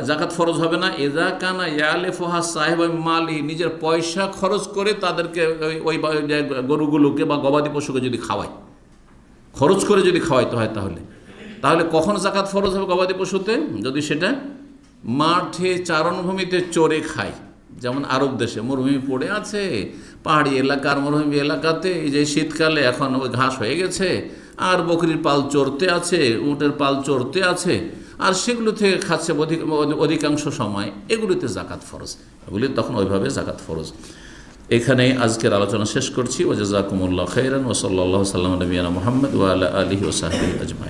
জাকাত ফরজ হবে না এজা কানা ইয়ালিফুহা সাহিব মালি, নিজের পয়সা খরচ করে তাদেরকে ওই গরুগুলোকে বা গবাদি পশুকে যদি খাওয়ায়, খরচ করে যদি খাওয়াইতে হয়, তাহলে কখন জাকাত ফরজ হবে গবাদি পশুতে? যদি সেটা মাঠে চারণভূমিতে চড়ে খায়, যেমন আরব দেশে মরুভূমি পড়ে আছে, পাহাড়ি এলাকার মরুভূমি এলাকাতে এই যে শীতকালে এখন ওই ঘাস হয়ে গেছে, আর বকরির পাল চড়তে আছে, উটের পাল চড়তে আছে, আর সেগুলো থেকে খাচ্ছে অধিকাংশ সময়, এগুলিতে জাকাত ফরজ, এগুলি তখন ওইভাবে জাকাত ফরজ। এখানেই আজকের আলোচনা শেষ করছি। ওয়া জাযাকুমুল্লাহু খাইরান ওয়া সাল্লাল্লাহু সাল্লাম নবিয়ানা মুহাম্মদ ওয়া আলা আলিহি ওয়া সাহবিহি আজমাইন।